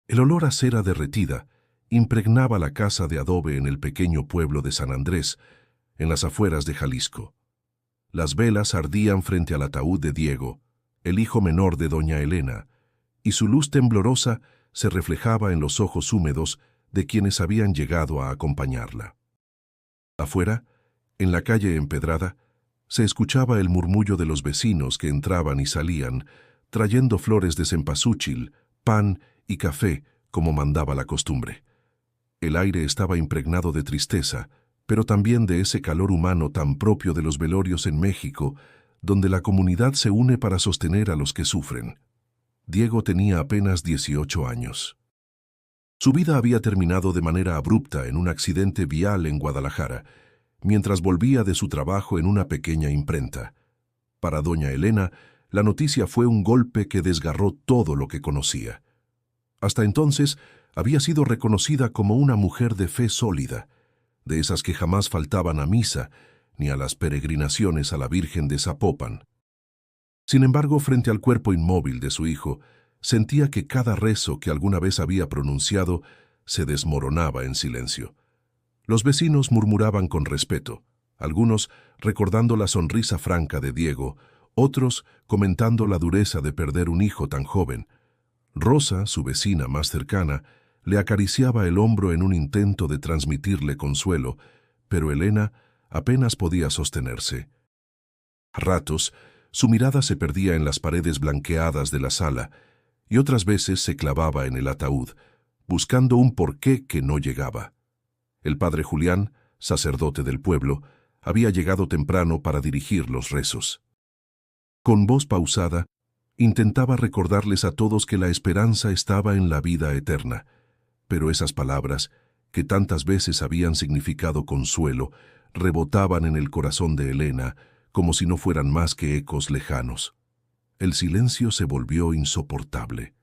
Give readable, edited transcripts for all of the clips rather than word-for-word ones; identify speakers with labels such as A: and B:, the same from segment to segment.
A: El olor a cera derretida impregnaba la casa de adobe en el pequeño pueblo de San Andrés, en las afueras de Jalisco. Las velas ardían frente al ataúd de Diego, el hijo menor de doña Elena, y su luz temblorosa se reflejaba en los ojos húmedos de quienes habían llegado a acompañarla. Afuera, en la calle empedrada, se escuchaba el murmullo de los vecinos que entraban y salían, trayendo flores de cempasúchil, pan y café, como mandaba la costumbre. El aire estaba impregnado de tristeza, pero también de ese calor humano tan propio de los velorios en México, donde la comunidad se une para sostener a los que sufren. Diego tenía apenas 18 años. Su vida había terminado de manera abrupta en un accidente vial en Guadalajara, mientras volvía de su trabajo en una pequeña imprenta. Para doña Elena, la noticia fue un golpe que desgarró todo lo que conocía. Hasta entonces, había sido reconocida como una mujer de fe sólida, de esas que jamás faltaban a misa ni a las peregrinaciones a la Virgen de Zapopan. Sin embargo, frente al cuerpo inmóvil de su hijo, sentía que cada rezo que alguna vez había pronunciado se desmoronaba en silencio. Los vecinos murmuraban con respeto, algunos recordando la sonrisa franca de Diego, otros comentando la dureza de perder un hijo tan joven. Rosa, su vecina más cercana, le acariciaba el hombro en un intento de transmitirle consuelo, pero Elena apenas podía sostenerse. A ratos, su mirada se perdía en las paredes blanqueadas de la sala y otras veces se clavaba en el ataúd, buscando un porqué que no llegaba. El padre Julián, sacerdote del pueblo, había llegado temprano para dirigir los rezos. Con voz pausada, intentaba recordarles a todos que la esperanza estaba en la vida eterna, pero esas palabras, que tantas veces habían significado consuelo, rebotaban en el corazón de Elena como si no fueran más que ecos lejanos. El silencio se volvió insoportable.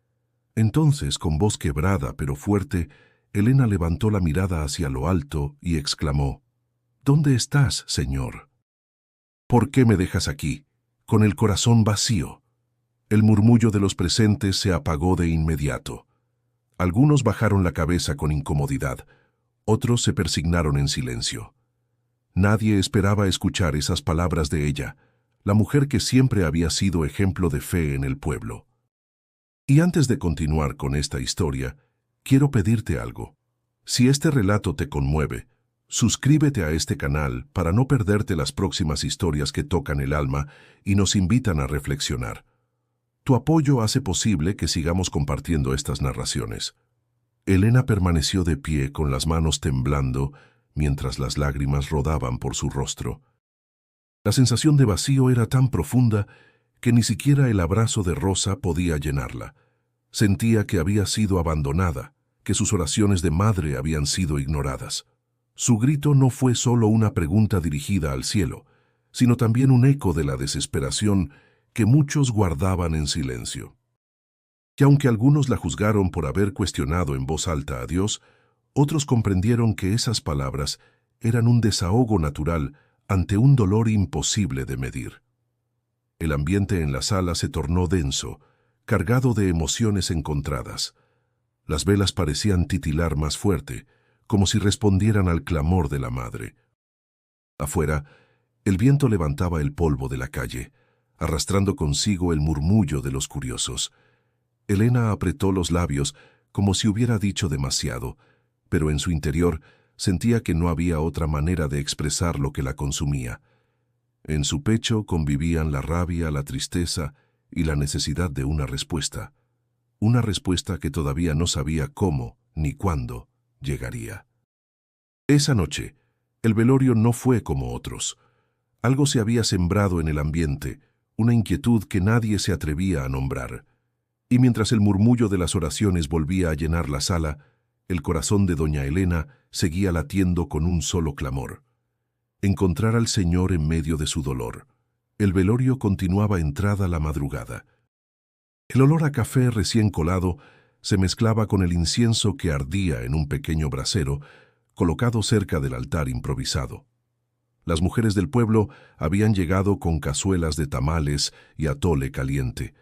A: Entonces, con voz quebrada pero fuerte, Elena levantó la mirada hacia lo alto y exclamó: «¿Dónde estás, Señor? ¿Por qué me dejas aquí, con el corazón vacío?» El murmullo de los presentes se apagó de inmediato. Algunos bajaron la cabeza con incomodidad, otros se persignaron en silencio. Nadie esperaba escuchar esas palabras de ella, la mujer que siempre había sido ejemplo de fe en el pueblo. Y antes de continuar con esta historia, quiero pedirte algo. Si este relato te conmueve, suscríbete a este canal para no perderte las próximas historias que tocan el alma y nos invitan a reflexionar. Tu apoyo hace posible que sigamos compartiendo estas narraciones. Elena permaneció de pie con las manos temblando mientras las lágrimas rodaban por su rostro. La sensación de vacío era tan profunda que ni siquiera el abrazo de Rosa podía llenarla. Sentía que había sido abandonada, que sus oraciones de madre habían sido ignoradas. Su grito no fue solo una pregunta dirigida al cielo, sino también un eco de la desesperación que muchos guardaban en silencio. Y aunque algunos la juzgaron por haber cuestionado en voz alta a Dios, otros comprendieron que esas palabras eran un desahogo natural ante un dolor imposible de medir. El ambiente en la sala se tornó denso, cargado de emociones encontradas. Las velas parecían titilar más fuerte, como si respondieran al clamor de la madre. Afuera, el viento levantaba el polvo de la calle, arrastrando consigo el murmullo de los curiosos. Elena apretó los labios como si hubiera dicho demasiado, pero en su interior sentía que no había otra manera de expresar lo que la consumía. En su pecho convivían la rabia, la tristeza y la necesidad de una respuesta que todavía no sabía cómo ni cuándo llegaría. Esa noche, el velorio no fue como otros. Algo se había sembrado en el ambiente, una inquietud que nadie se atrevía a nombrar. Y mientras el murmullo de las oraciones volvía a llenar la sala, el corazón de doña Elena seguía latiendo con un solo clamor: encontrar al Señor en medio de su dolor. El velorio continuaba entrada la madrugada. El olor a café recién colado se mezclaba con el incienso que ardía en un pequeño brasero colocado cerca del altar improvisado. Las mujeres del pueblo habían llegado con cazuelas de tamales y atole caliente.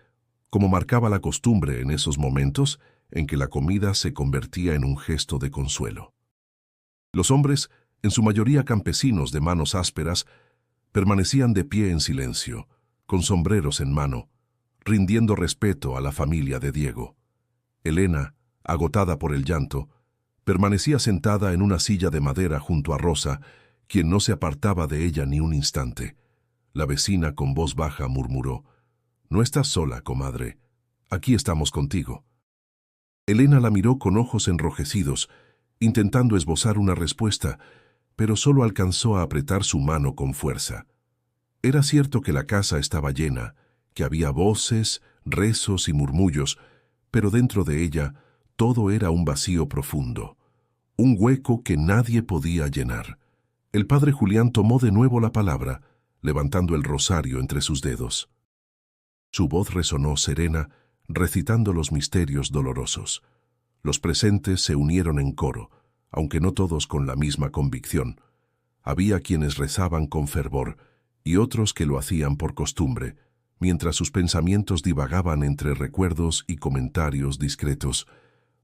A: Como marcaba la costumbre en esos momentos, en que la comida se convertía en un gesto de consuelo. Los hombres, en su mayoría campesinos de manos ásperas, permanecían de pie en silencio, con sombreros en mano, rindiendo respeto a la familia de Diego. Elena, agotada por el llanto, permanecía sentada en una silla de madera junto a Rosa, quien no se apartaba de ella ni un instante. La vecina con voz baja murmuró: «No estás sola, comadre. Aquí estamos contigo». Elena la miró con ojos enrojecidos, intentando esbozar una respuesta, pero solo alcanzó a apretar su mano con fuerza. Era cierto que la casa estaba llena, que había voces, rezos y murmullos, pero dentro de ella todo era un vacío profundo, un hueco que nadie podía llenar. El padre Julián tomó de nuevo la palabra, levantando el rosario entre sus dedos. Su voz resonó serena, recitando los misterios dolorosos. Los presentes se unieron en coro, aunque no todos con la misma convicción. Había quienes rezaban con fervor y otros que lo hacían por costumbre, mientras sus pensamientos divagaban entre recuerdos y comentarios discretos.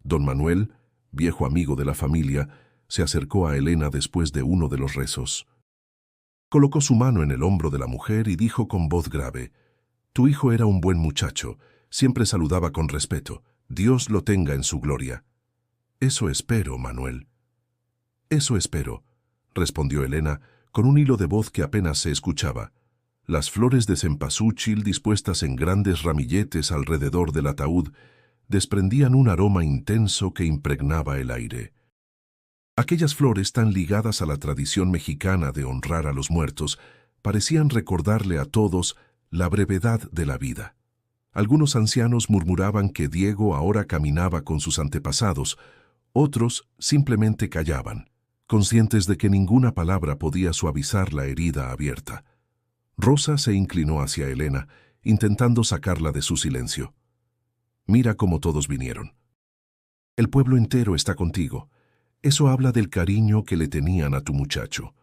A: Don Manuel, viejo amigo de la familia, se acercó a Elena después de uno de los rezos. Colocó su mano en el hombro de la mujer y dijo con voz grave: «Tu hijo era un buen muchacho, siempre saludaba con respeto. Dios lo tenga en su gloria». «Eso espero, Manuel». «Eso espero», respondió Elena, con un hilo de voz que apenas se escuchaba. Las flores de cempasúchil dispuestas en grandes ramilletes alrededor del ataúd desprendían un aroma intenso que impregnaba el aire. Aquellas flores tan ligadas a la tradición mexicana de honrar a los muertos parecían recordarle a todos la brevedad de la vida. Algunos ancianos murmuraban que Diego ahora caminaba con sus antepasados, otros simplemente callaban, conscientes de que ninguna palabra podía suavizar la herida abierta. Rosa se inclinó hacia Elena, intentando sacarla de su silencio. «Mira cómo todos vinieron. El pueblo entero está contigo. Eso habla del cariño que le tenían a tu muchacho».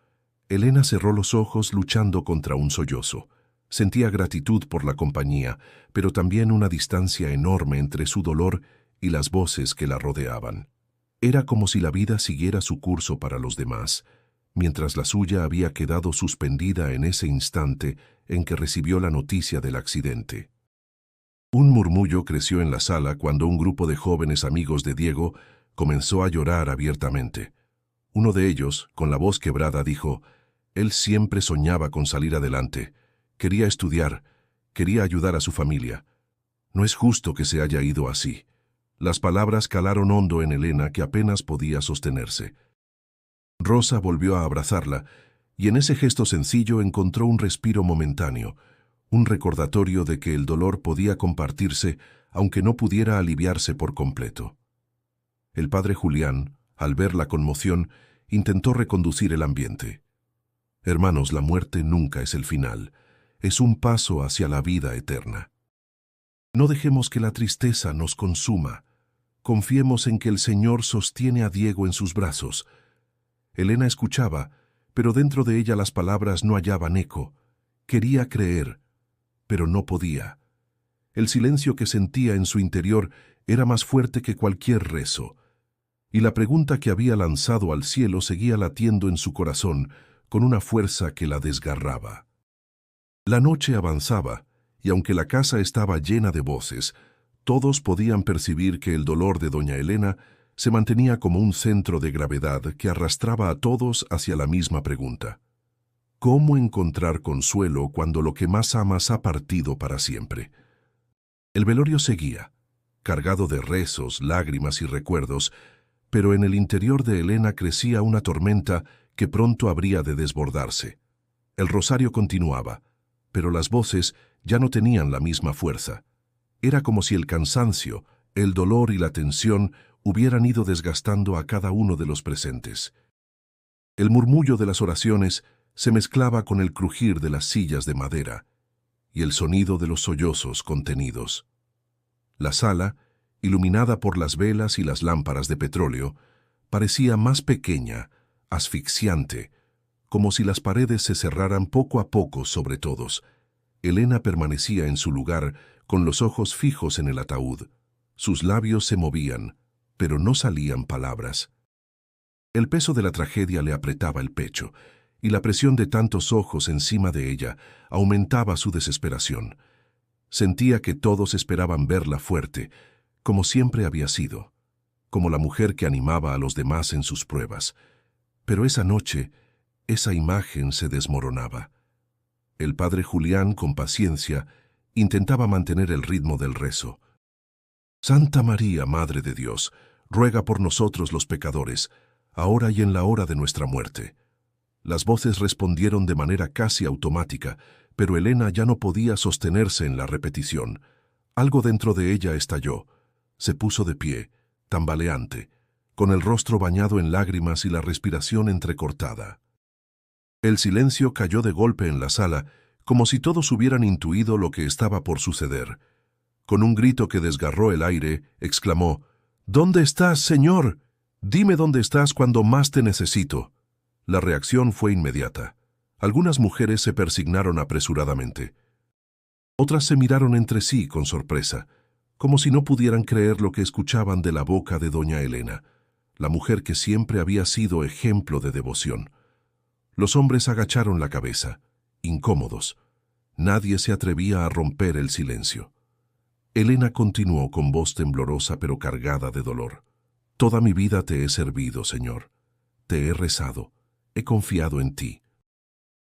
A: Elena cerró los ojos luchando contra un sollozo. Sentía gratitud por la compañía, pero también una distancia enorme entre su dolor y las voces que la rodeaban. Era como si la vida siguiera su curso para los demás, mientras la suya había quedado suspendida en ese instante en que recibió la noticia del accidente. Un murmullo creció en la sala cuando un grupo de jóvenes amigos de Diego comenzó a llorar abiertamente. Uno de ellos, con la voz quebrada, dijo: «Él siempre soñaba con salir adelante. Quería estudiar, quería ayudar a su familia. No es justo que se haya ido así». Las palabras calaron hondo en Elena, que apenas podía sostenerse. Rosa volvió a abrazarla, y en ese gesto sencillo encontró un respiro momentáneo, un recordatorio de que el dolor podía compartirse, aunque no pudiera aliviarse por completo. El padre Julián, al ver la conmoción, intentó reconducir el ambiente. «Hermanos, la muerte nunca es el final, es un paso hacia la vida eterna. No dejemos que la tristeza nos consuma. Confiemos en que el Señor sostiene a Diego en sus brazos». Elena escuchaba, pero dentro de ella las palabras no hallaban eco. Quería creer, pero no podía. El silencio que sentía en su interior era más fuerte que cualquier rezo, y la pregunta que había lanzado al cielo seguía latiendo en su corazón con una fuerza que la desgarraba. La noche avanzaba, y aunque la casa estaba llena de voces, todos podían percibir que el dolor de doña Elena se mantenía como un centro de gravedad que arrastraba a todos hacia la misma pregunta: ¿cómo encontrar consuelo cuando lo que más amas ha partido para siempre? El velorio seguía, cargado de rezos, lágrimas y recuerdos, pero en el interior de Elena crecía una tormenta que pronto habría de desbordarse. El rosario continuaba, pero las voces ya no tenían la misma fuerza. Era como si el cansancio, el dolor y la tensión hubieran ido desgastando a cada uno de los presentes. El murmullo de las oraciones se mezclaba con el crujir de las sillas de madera y el sonido de los sollozos contenidos. La sala, iluminada por las velas y las lámparas de petróleo, parecía más pequeña, asfixiante, como si las paredes se cerraran poco a poco sobre todos. Elena permanecía en su lugar con los ojos fijos en el ataúd. Sus labios se movían, pero no salían palabras. El peso de la tragedia le apretaba el pecho, y la presión de tantos ojos encima de ella aumentaba su desesperación. Sentía que todos esperaban verla fuerte, como siempre había sido, como la mujer que animaba a los demás en sus pruebas. Pero esa noche, esa imagen se desmoronaba. El padre Julián, con paciencia, intentaba mantener el ritmo del rezo. Santa María, Madre de Dios, ruega por nosotros los pecadores, ahora y en la hora de nuestra muerte. Las voces respondieron de manera casi automática, pero Elena ya no podía sostenerse en la repetición. Algo dentro de ella estalló. Se puso de pie, tambaleante, con el rostro bañado en lágrimas y la respiración entrecortada. El silencio cayó de golpe en la sala, como si todos hubieran intuido lo que estaba por suceder. Con un grito que desgarró el aire, exclamó: «¿Dónde estás, Señor? Dime dónde estás cuando más te necesito». La reacción fue inmediata. Algunas mujeres se persignaron apresuradamente. Otras se miraron entre sí con sorpresa, como si no pudieran creer lo que escuchaban de la boca de doña Elena, la mujer que siempre había sido ejemplo de devoción. Los hombres agacharon la cabeza, incómodos. Nadie se atrevía a romper el silencio. Elena continuó con voz temblorosa pero cargada de dolor. «Toda mi vida te he servido, Señor. Te he rezado, he confiado en ti.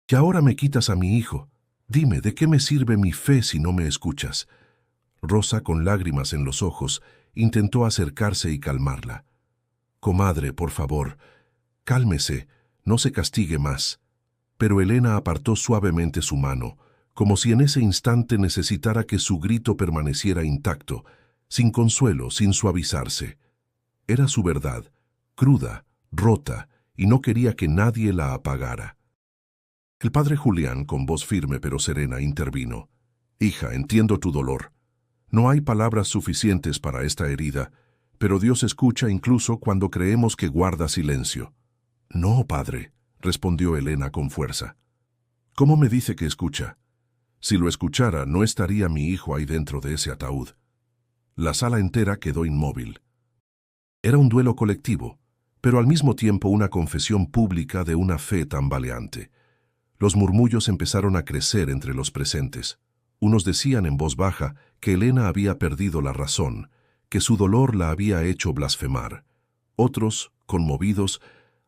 A: Y ahora me quitas a mi hijo. Dime, ¿de qué me sirve mi fe si no me escuchas?» Rosa, con lágrimas en los ojos, intentó acercarse y calmarla. «Comadre, por favor, cálmese, no se castigue más». Pero Elena apartó suavemente su mano, como si en ese instante necesitara que su grito permaneciera intacto, sin consuelo, sin suavizarse. Era su verdad, cruda, rota, y no quería que nadie la apagara. El padre Julián, con voz firme pero serena, intervino. «Hija, entiendo tu dolor. No hay palabras suficientes para esta herida, pero Dios escucha incluso cuando creemos que guarda silencio». «No, padre», respondió Elena con fuerza. «¿Cómo me dice que escucha? Si lo escuchara, no estaría mi hijo ahí dentro de ese ataúd». La sala entera quedó inmóvil. Era un duelo colectivo, pero al mismo tiempo una confesión pública de una fe tambaleante. Los murmullos empezaron a crecer entre los presentes. Unos decían en voz baja que Elena había perdido la razón, que su dolor la había hecho blasfemar. Otros, conmovidos,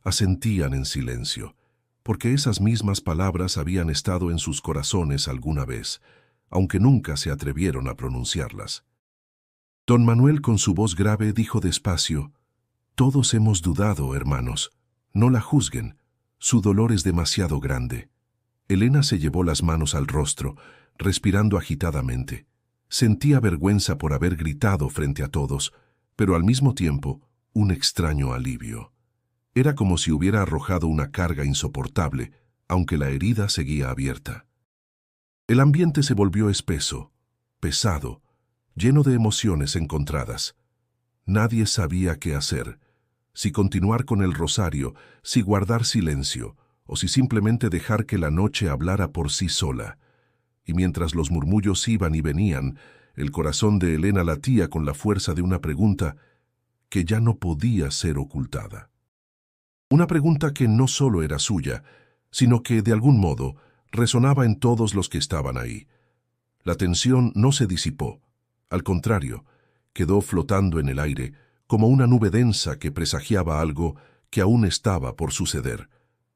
A: asentían en silencio, porque esas mismas palabras habían estado en sus corazones alguna vez, aunque nunca se atrevieron a pronunciarlas. Don Manuel, con su voz grave, dijo despacio: «Todos hemos dudado, hermanos. No la juzguen. Su dolor es demasiado grande». Elena se llevó las manos al rostro, respirando agitadamente. Sentía vergüenza por haber gritado frente a todos, pero al mismo tiempo un extraño alivio. Era como si hubiera arrojado una carga insoportable, aunque la herida seguía abierta. El ambiente se volvió espeso, pesado, lleno de emociones encontradas. Nadie sabía qué hacer, si continuar con el rosario, si guardar silencio, o si simplemente dejar que la noche hablara por sí sola. Y mientras los murmullos iban y venían, el corazón de Elena latía con la fuerza de una pregunta que ya no podía ser ocultada. Una pregunta que no solo era suya, sino que, de algún modo, resonaba en todos los que estaban ahí. La tensión no se disipó. Al contrario, quedó flotando en el aire, como una nube densa que presagiaba algo que aún estaba por suceder.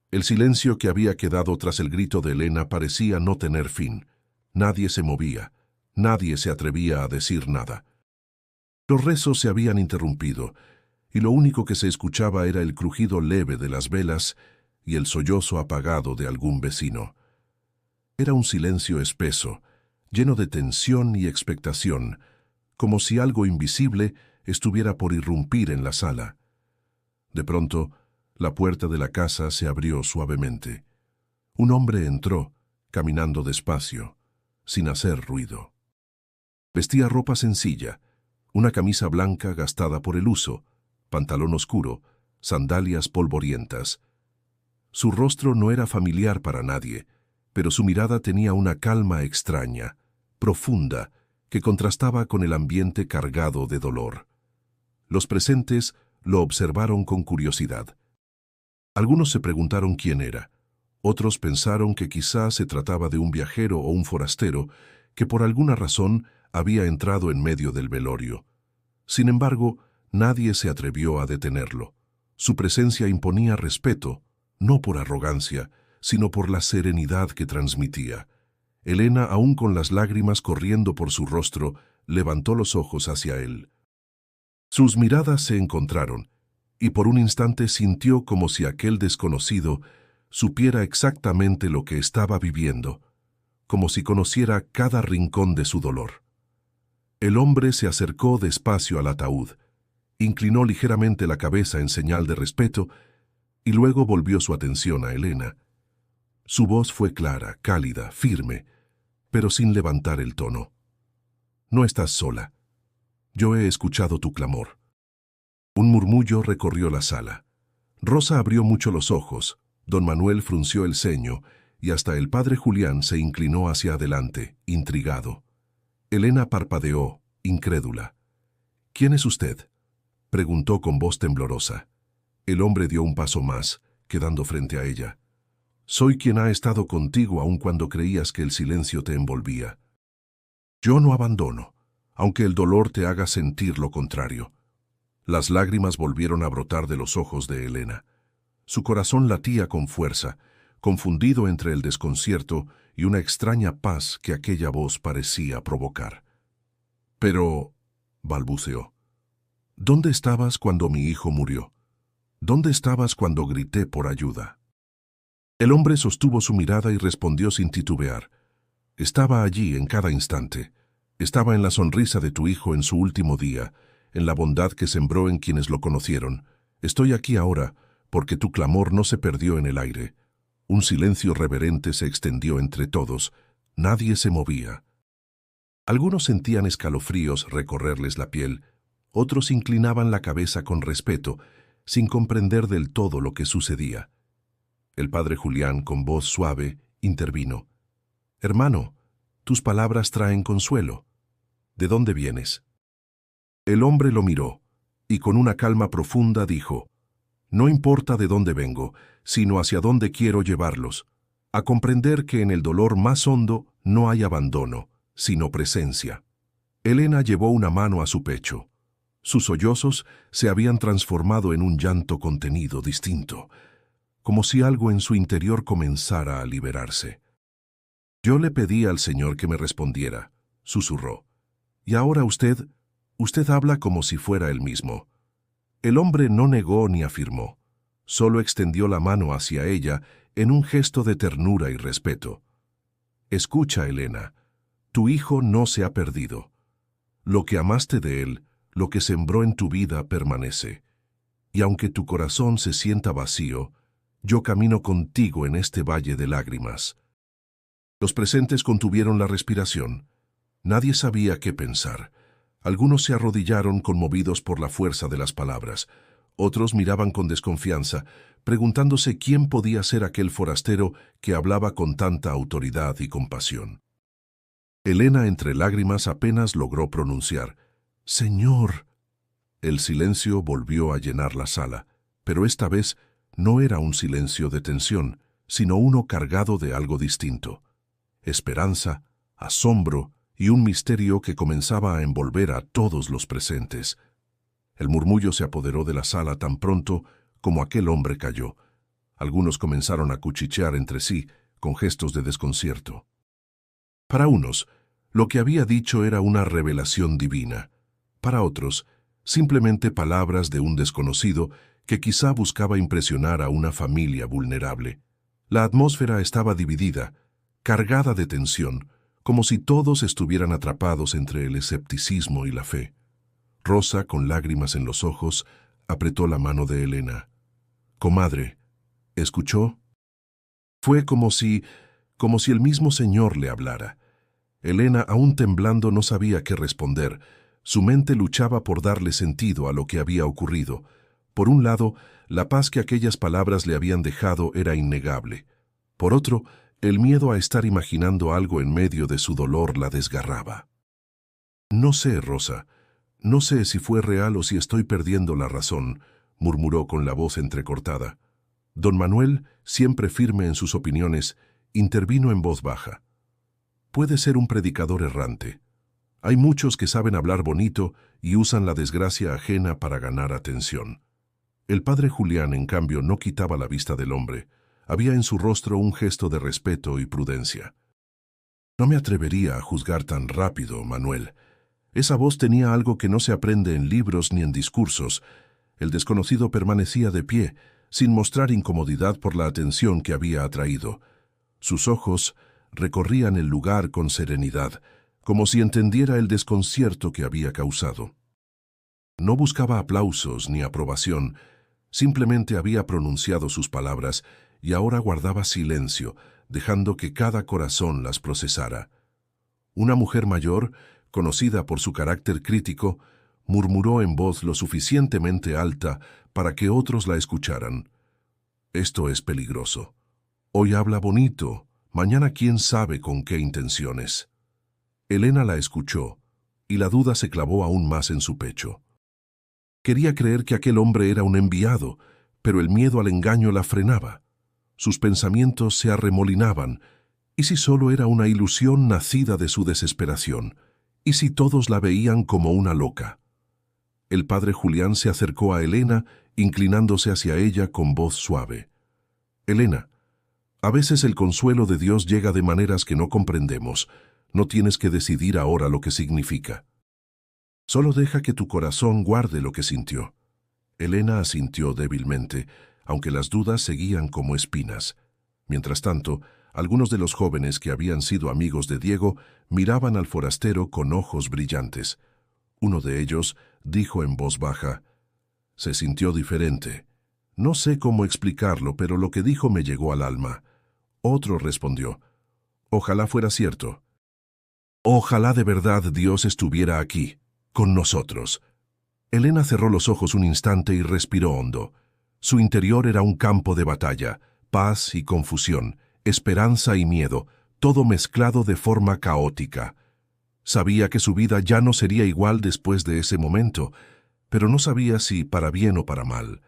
A: El silencio que había quedado tras el grito de Elena parecía no tener fin. Nadie se movía, nadie se atrevía a decir nada. Los rezos se habían interrumpido, y lo único que se escuchaba era el crujido leve de las velas y el sollozo apagado de algún vecino. Era un silencio espeso, lleno de tensión y expectación, como si algo invisible estuviera por irrumpir en la sala. De pronto, la puerta de la casa se abrió suavemente. Un hombre entró, caminando despacio, sin hacer ruido. Vestía ropa sencilla, una camisa blanca gastada por el uso, pantalón oscuro, sandalias polvorientas. Su rostro no era familiar para nadie, pero su mirada tenía una calma extraña, profunda, que contrastaba con el ambiente cargado de dolor. Los presentes lo observaron con curiosidad. Algunos se preguntaron quién era. Otros pensaron que quizás se trataba de un viajero o un forastero que por alguna razón había entrado en medio del velorio. Sin embargo, nadie se atrevió a detenerlo. Su presencia imponía respeto, no por arrogancia, sino por la serenidad que transmitía. Elena, aún con las lágrimas corriendo por su rostro, levantó los ojos hacia él. Sus miradas se encontraron, y por un instante sintió como si aquel desconocido supiera exactamente lo que estaba viviendo, como si conociera cada rincón de su dolor. El hombre se acercó despacio al ataúd, inclinó ligeramente la cabeza en señal de respeto y luego volvió su atención a Elena. Su voz fue clara, cálida, firme, pero sin levantar el tono. «No estás sola. Yo he escuchado tu clamor». Un murmullo recorrió la sala. Rosa abrió mucho los ojos, don Manuel frunció el ceño y hasta el padre Julián se inclinó hacia adelante, intrigado. Elena parpadeó, incrédula. «¿Quién es usted?», preguntó con voz temblorosa. El hombre dio un paso más, quedando frente a ella. «Soy quien ha estado contigo aun cuando creías que el silencio te envolvía. Yo no abandono, aunque el dolor te haga sentir lo contrario». Las lágrimas volvieron a brotar de los ojos de Elena. Su corazón latía con fuerza, confundido entre el desconcierto y una extraña paz que aquella voz parecía provocar. «Pero», balbuceó, «¿dónde estabas cuando mi hijo murió? ¿Dónde estabas cuando grité por ayuda?». El hombre sostuvo su mirada y respondió sin titubear. «Estaba allí en cada instante. Estaba en la sonrisa de tu hijo en su último día, en la bondad que sembró en quienes lo conocieron. Estoy aquí ahora porque tu clamor no se perdió en el aire». Un silencio reverente se extendió entre todos. Nadie se movía. Algunos sentían escalofríos recorrerles la piel, otros inclinaban la cabeza con respeto, sin comprender del todo lo que sucedía. El padre Julián, con voz suave, intervino. «Hermano, tus palabras traen consuelo. ¿De dónde vienes?». El hombre lo miró, y con una calma profunda dijo: «No importa de dónde vengo, sino hacia dónde quiero llevarlos, a comprender que en el dolor más hondo no hay abandono, sino presencia». Elena llevó una mano a su pecho. Sus sollozos se habían transformado en un llanto contenido, distinto, como si algo en su interior comenzara a liberarse. «Yo le pedí al Señor que me respondiera», susurró. «Y ahora usted habla como si fuera él mismo». El hombre no negó ni afirmó, solo extendió la mano hacia ella en un gesto de ternura y respeto. «Escucha, Elena, tu hijo no se ha perdido. Lo que amaste de él, lo que sembró en tu vida permanece. Y aunque tu corazón se sienta vacío, yo camino contigo en este valle de lágrimas». Los presentes contuvieron la respiración. Nadie sabía qué pensar. Algunos se arrodillaron conmovidos por la fuerza de las palabras. Otros miraban con desconfianza, preguntándose quién podía ser aquel forastero que hablaba con tanta autoridad y compasión. Elena, entre lágrimas, apenas logró pronunciar: «Señor». El silencio volvió a llenar la sala, pero esta vez no era un silencio de tensión, sino uno cargado de algo distinto: esperanza, asombro y un misterio que comenzaba a envolver a todos los presentes. El murmullo se apoderó de la sala tan pronto como aquel hombre cayó. Algunos comenzaron a cuchichear entre sí, con gestos de desconcierto. Para unos, lo que había dicho era una revelación divina. Para otros, simplemente palabras de un desconocido que quizá buscaba impresionar a una familia vulnerable. La atmósfera estaba dividida, cargada de tensión, como si todos estuvieran atrapados entre el escepticismo y la fe. Rosa, con lágrimas en los ojos, apretó la mano de Elena. «Comadre, ¿escuchó?». Fue como si el mismo Señor le hablara. Elena, aún temblando, no sabía qué responder. Su mente luchaba por darle sentido a lo que había ocurrido. Por un lado, la paz que aquellas palabras le habían dejado era innegable. Por otro, el miedo a estar imaginando algo en medio de su dolor la desgarraba. No sé, Rosa. No sé si fue real o si estoy perdiendo la razón, murmuró con la voz entrecortada. Don Manuel, siempre firme en sus opiniones, intervino en voz baja. Puede ser un predicador errante. Hay muchos que saben hablar bonito y usan la desgracia ajena para ganar atención. El padre Julián, en cambio, no quitaba la vista del hombre. Había en su rostro un gesto de respeto y prudencia. No me atrevería a juzgar tan rápido, Manuel. Esa voz tenía algo que no se aprende en libros ni en discursos. El desconocido permanecía de pie, sin mostrar incomodidad por la atención que había atraído. Sus ojos recorrían el lugar con serenidad, como si entendiera el desconcierto que había causado. No buscaba aplausos ni aprobación, simplemente había pronunciado sus palabras y ahora guardaba silencio, dejando que cada corazón las procesara. Una mujer mayor, conocida por su carácter crítico, murmuró en voz lo suficientemente alta para que otros la escucharan. Esto es peligroso. Hoy habla bonito, mañana quién sabe con qué intenciones. Elena la escuchó, y la duda se clavó aún más en su pecho. Quería creer que aquel hombre era un enviado, pero el miedo al engaño la frenaba. Sus pensamientos se arremolinaban. ¿Y si solo era una ilusión nacida de su desesperación? ¿Y si todos la veían como una loca? El padre Julián se acercó a Elena, inclinándose hacia ella con voz suave. Elena, a veces el consuelo de Dios llega de maneras que no comprendemos. No tienes que decidir ahora lo que significa. Solo deja que tu corazón guarde lo que sintió. Elena asintió débilmente, aunque las dudas seguían como espinas. Mientras tanto, algunos de los jóvenes que habían sido amigos de Diego miraban al forastero con ojos brillantes. Uno de ellos dijo en voz baja, «Se sintió diferente. No sé cómo explicarlo, pero lo que dijo me llegó al alma». Otro respondió, «Ojalá fuera cierto. Ojalá de verdad Dios estuviera aquí, con nosotros». Elena cerró los ojos un instante y respiró hondo. Su interior era un campo de batalla, paz y confusión, esperanza y miedo, todo mezclado de forma caótica. Sabía que su vida ya no sería igual después de ese momento, pero no sabía si para bien o para mal.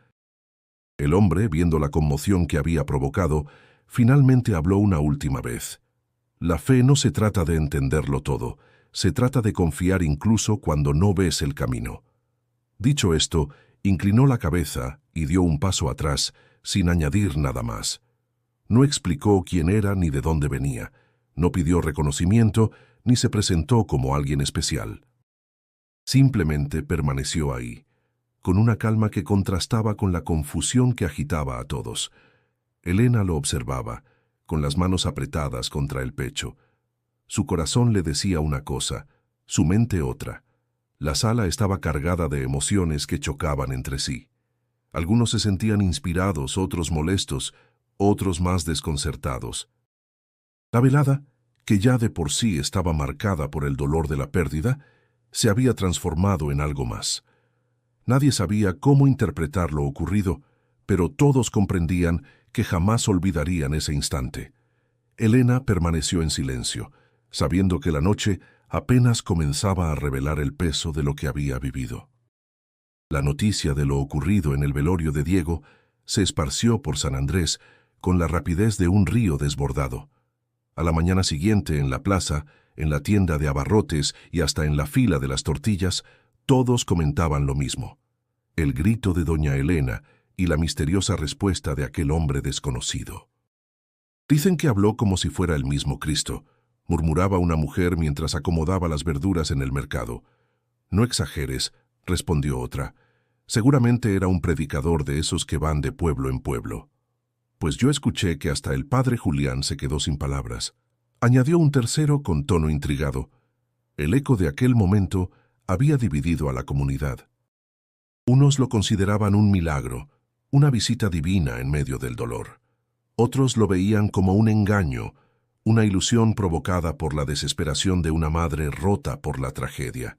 A: El hombre, viendo la conmoción que había provocado, finalmente habló una última vez. La fe no se trata de entenderlo todo, se trata de confiar incluso cuando no ves el camino. Dicho esto, inclinó la cabeza y dio un paso atrás, sin añadir nada más. No explicó quién era ni de dónde venía, no pidió reconocimiento ni se presentó como alguien especial. Simplemente permaneció ahí, con una calma que contrastaba con la confusión que agitaba a todos. Elena lo observaba, con las manos apretadas contra el pecho. Su corazón le decía una cosa, su mente otra. La sala estaba cargada de emociones que chocaban entre sí. Algunos se sentían inspirados, otros molestos, otros más desconcertados. La velada, que ya de por sí estaba marcada por el dolor de la pérdida, se había transformado en algo más. Nadie sabía cómo interpretar lo ocurrido, pero todos comprendían que jamás olvidarían ese instante. Elena permaneció en silencio, sabiendo que la noche apenas comenzaba a revelar el peso de lo que había vivido. La noticia de lo ocurrido en el velorio de Diego se esparció por San Andrés con la rapidez de un río desbordado. A la mañana siguiente, en la plaza, en la tienda de abarrotes y hasta en la fila de las tortillas, todos comentaban lo mismo. El grito de doña Elena y la misteriosa respuesta de aquel hombre desconocido. Dicen que habló como si fuera el mismo Cristo, murmuraba una mujer mientras acomodaba las verduras en el mercado. No exageres, respondió otra. Seguramente era un predicador de esos que van de pueblo en pueblo. Pues yo escuché que hasta el padre Julián se quedó sin palabras. Añadió un tercero con tono intrigado. El eco de aquel momento había dividido a la comunidad. Unos lo consideraban un milagro, una visita divina en medio del dolor. Otros lo veían como un engaño, una ilusión provocada por la desesperación de una madre rota por la tragedia.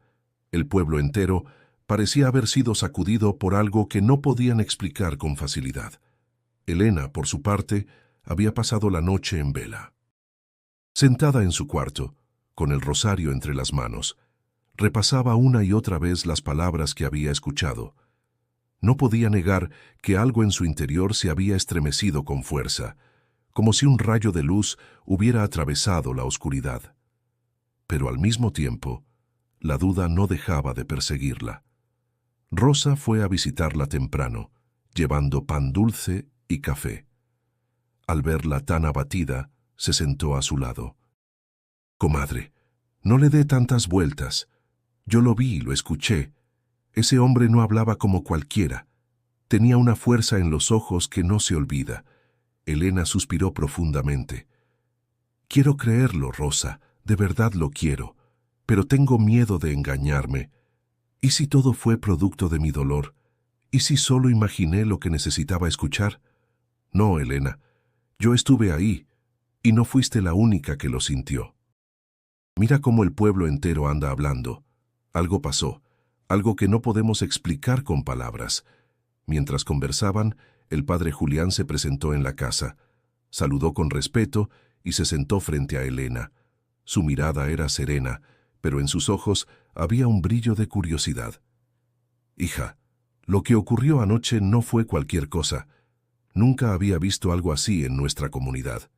A: El pueblo entero parecía haber sido sacudido por algo que no podían explicar con facilidad. Elena, por su parte, había pasado la noche en vela. Sentada en su cuarto, con el rosario entre las manos, Repasaba una y otra vez las palabras que había escuchado. No podía negar que algo en su interior se había estremecido con fuerza, como si un rayo de luz hubiera atravesado la oscuridad. Pero al mismo tiempo, la duda no dejaba de perseguirla. Rosa fue a visitarla temprano, llevando pan dulce y café. Al verla tan abatida, se sentó a su lado. «Comadre, no le dé tantas vueltas. Yo lo vi, lo escuché. Ese hombre no hablaba como cualquiera. Tenía una fuerza en los ojos que no se olvida». Elena suspiró profundamente. «Quiero creerlo, Rosa, de verdad lo quiero, pero tengo miedo de engañarme. ¿Y si todo fue producto de mi dolor? ¿Y si solo imaginé lo que necesitaba escuchar? No, Elena, yo estuve ahí, y no fuiste la única que lo sintió. Mira cómo el pueblo entero anda hablando. Algo pasó, algo que no podemos explicar con palabras». Mientras conversaban, el padre Julián se presentó en la casa, saludó con respeto y se sentó frente a Elena. Su mirada era serena, pero en sus ojos había un brillo de curiosidad. «Hija, lo que ocurrió anoche no fue cualquier cosa. Nunca había visto algo así en nuestra comunidad.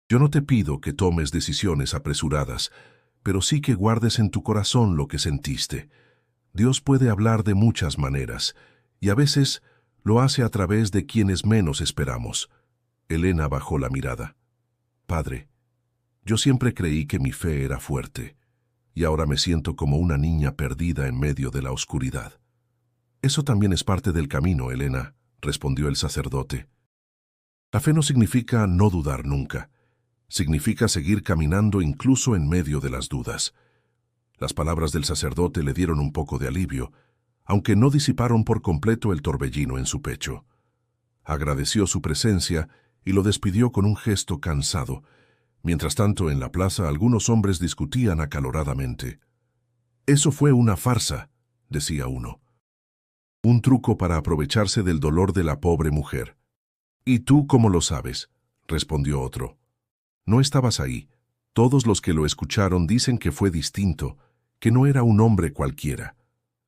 A: Yo no te pido que tomes decisiones apresuradas, pero sí que guardes en tu corazón lo que sentiste. Dios puede hablar de muchas maneras, y a veces lo hace a través de quienes menos esperamos». Elena bajó la mirada. «Padre, yo siempre creí que mi fe era fuerte, y ahora me siento como una niña perdida en medio de la oscuridad». «Eso también es parte del camino, Elena», respondió el sacerdote. «La fe no significa no dudar nunca. Significa seguir caminando incluso en medio de las dudas». Las palabras del sacerdote le dieron un poco de alivio, aunque no disiparon por completo el torbellino en su pecho. Agradeció su presencia y lo despidió con un gesto cansado. Mientras tanto, en la plaza algunos hombres discutían acaloradamente. «Eso fue una farsa», decía uno. «Un truco para aprovecharse del dolor de la pobre mujer». «¿Y tú cómo lo sabes?», respondió otro. «No estabas ahí. Todos los que lo escucharon dicen que fue distinto, que no era un hombre cualquiera».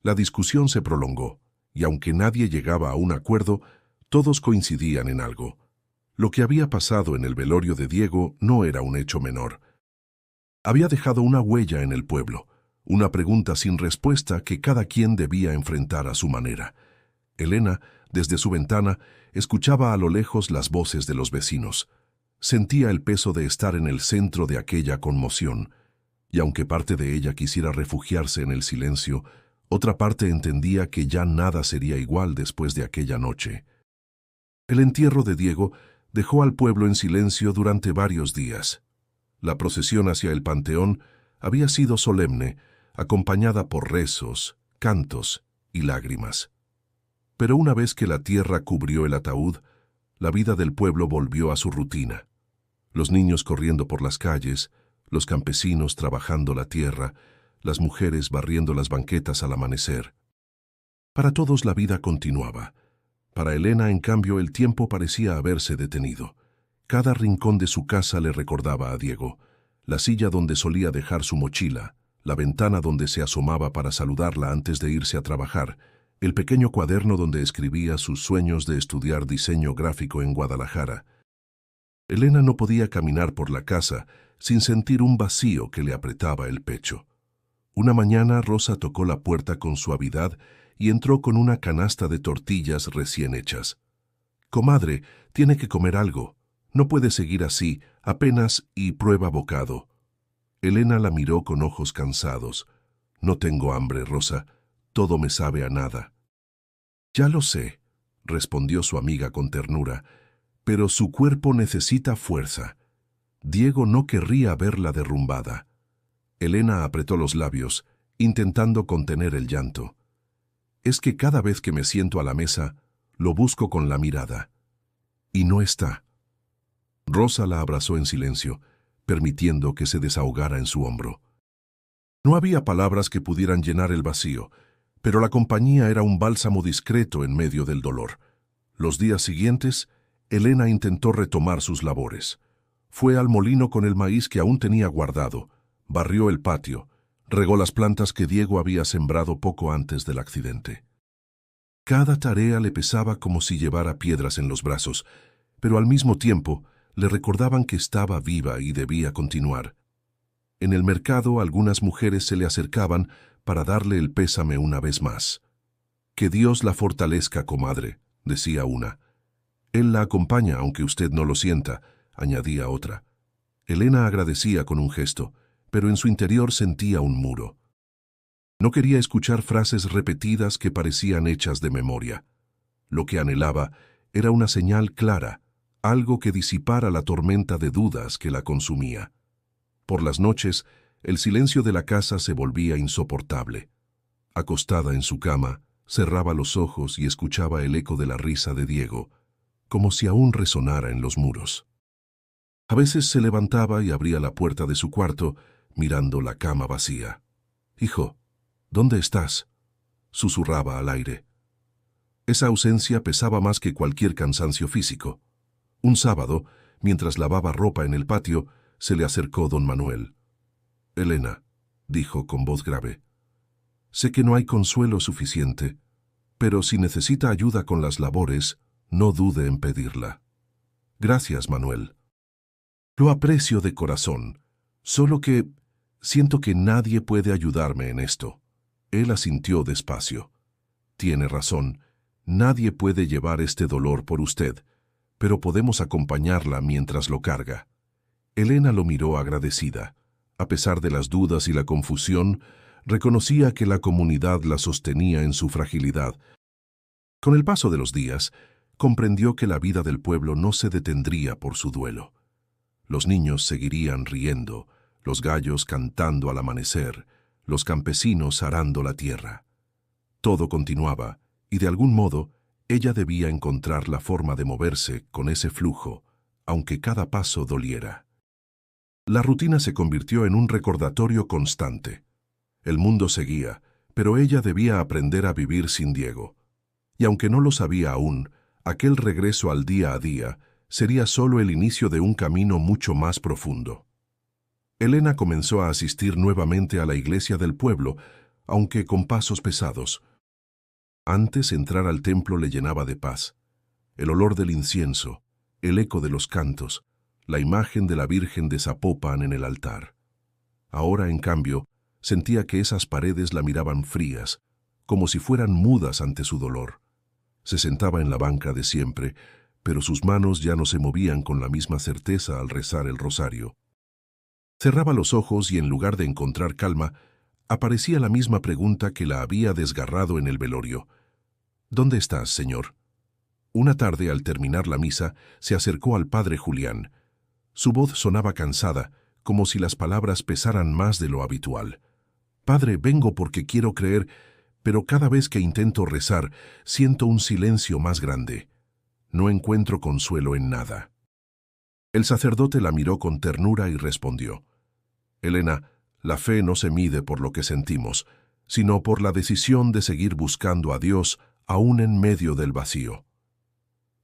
A: La discusión se prolongó, y aunque nadie llegaba a un acuerdo, todos coincidían en algo. Lo que había pasado en el velorio de Diego no era un hecho menor. Había dejado una huella en el pueblo, una pregunta sin respuesta que cada quien debía enfrentar a su manera. Elena, desde su ventana, escuchaba a lo lejos las voces de los vecinos. Sentía el peso de estar en el centro de aquella conmoción, y aunque parte de ella quisiera refugiarse en el silencio, otra parte entendía que ya nada sería igual después de aquella noche. El entierro de Diego dejó al pueblo en silencio durante varios días. La procesión hacia el panteón había sido solemne, acompañada por rezos, cantos y lágrimas. Pero una vez que la tierra cubrió el ataúd, la vida del pueblo volvió a su rutina. Los niños corriendo por las calles, los campesinos trabajando la tierra, las mujeres barriendo las banquetas al amanecer. Para todos la vida continuaba. Para Elena, en cambio, el tiempo parecía haberse detenido. Cada rincón de su casa le recordaba a Diego. La silla donde solía dejar su mochila, la ventana donde se asomaba para saludarla antes de irse a trabajar, el pequeño cuaderno donde escribía sus sueños de estudiar diseño gráfico en Guadalajara. Elena no podía caminar por la casa sin sentir un vacío que le apretaba el pecho. Una mañana Rosa tocó la puerta con suavidad y entró con una canasta de tortillas recién hechas. «Comadre, tiene que comer algo. No puede seguir así, apenas y prueba bocado». Elena la miró con ojos cansados. «No tengo hambre, Rosa. Todo me sabe a nada». «Ya lo sé», respondió su amiga con ternura, «pero su cuerpo necesita fuerza. Diego no querría verla derrumbada». Elena apretó los labios, intentando contener el llanto. «Es que cada vez que me siento a la mesa, lo busco con la mirada. Y no está». Rosa la abrazó en silencio, permitiendo que se desahogara en su hombro. No había palabras que pudieran llenar el vacío, pero la compañía era un bálsamo discreto en medio del dolor. Los días siguientes, Elena intentó retomar sus labores. Fue al molino con el maíz que aún tenía guardado, barrió el patio, Regó las plantas que Diego había sembrado poco antes del accidente. Cada tarea le pesaba como si llevara piedras en los brazos, pero al mismo tiempo le recordaban que estaba viva y debía continuar. En el mercado algunas mujeres se le acercaban para darle el pésame una vez más. «Que Dios la fortalezca, comadre», decía una. «Él la acompaña aunque usted no lo sienta», añadía otra. Elena agradecía con un gesto, pero en su interior sentía un muro. No quería escuchar frases repetidas que parecían hechas de memoria. Lo que anhelaba era una señal clara, algo que disipara la tormenta de dudas que la consumía. Por las noches, el silencio de la casa se volvía insoportable. Acostada en su cama, cerraba los ojos y escuchaba el eco de la risa de Diego, como si aún resonara en los muros. A veces se levantaba y abría la puerta de su cuarto, mirando la cama vacía. «Hijo, ¿dónde estás?», susurraba al aire. Esa ausencia pesaba más que cualquier cansancio físico. Un sábado, mientras lavaba ropa en el patio, se le acercó don Manuel. «Elena», dijo con voz grave, «sé que no hay consuelo suficiente, pero si necesita ayuda con las labores, no dude en pedirla». «Gracias, Manuel. Lo aprecio de corazón, solo que siento que nadie puede ayudarme en esto». Él asintió despacio. «Tiene razón, nadie puede llevar este dolor por usted, pero podemos acompañarla mientras lo carga». Elena lo miró agradecida. A pesar de las dudas y la confusión, reconocía que la comunidad la sostenía en su fragilidad. Con el paso de los días, comprendió que la vida del pueblo no se detendría por su duelo. Los niños seguirían riendo, los gallos cantando al amanecer, los campesinos arando la tierra. Todo continuaba, y de algún modo, ella debía encontrar la forma de moverse con ese flujo, aunque cada paso doliera. La rutina se convirtió en un recordatorio constante. El mundo seguía, pero ella debía aprender a vivir sin Diego. Y aunque no lo sabía aún, aquel regreso al día a día sería solo el inicio de un camino mucho más profundo. Elena comenzó a asistir nuevamente a la iglesia del pueblo, aunque con pasos pesados. Antes entrar al templo le llenaba de paz. El olor del incienso, el eco de los cantos, la imagen de la Virgen de Zapopan en el altar. Ahora, en cambio, sentía que esas paredes la miraban frías, como si fueran mudas ante su dolor. Se sentaba en la banca de siempre, pero sus manos ya no se movían con la misma certeza al rezar el rosario. Cerraba los ojos y en lugar de encontrar calma, aparecía la misma pregunta que la había desgarrado en el velorio. «¿Dónde estás, señor?». Una tarde, al terminar la misa, se acercó al padre Julián. Su voz sonaba cansada, como si las palabras pesaran más de lo habitual. «Padre, vengo porque quiero creer, pero cada vez que intento rezar, siento un silencio más grande. No encuentro consuelo en nada». El sacerdote la miró con ternura y respondió: «Elena, la fe no se mide por lo que sentimos, sino por la decisión de seguir buscando a Dios aún en medio del vacío».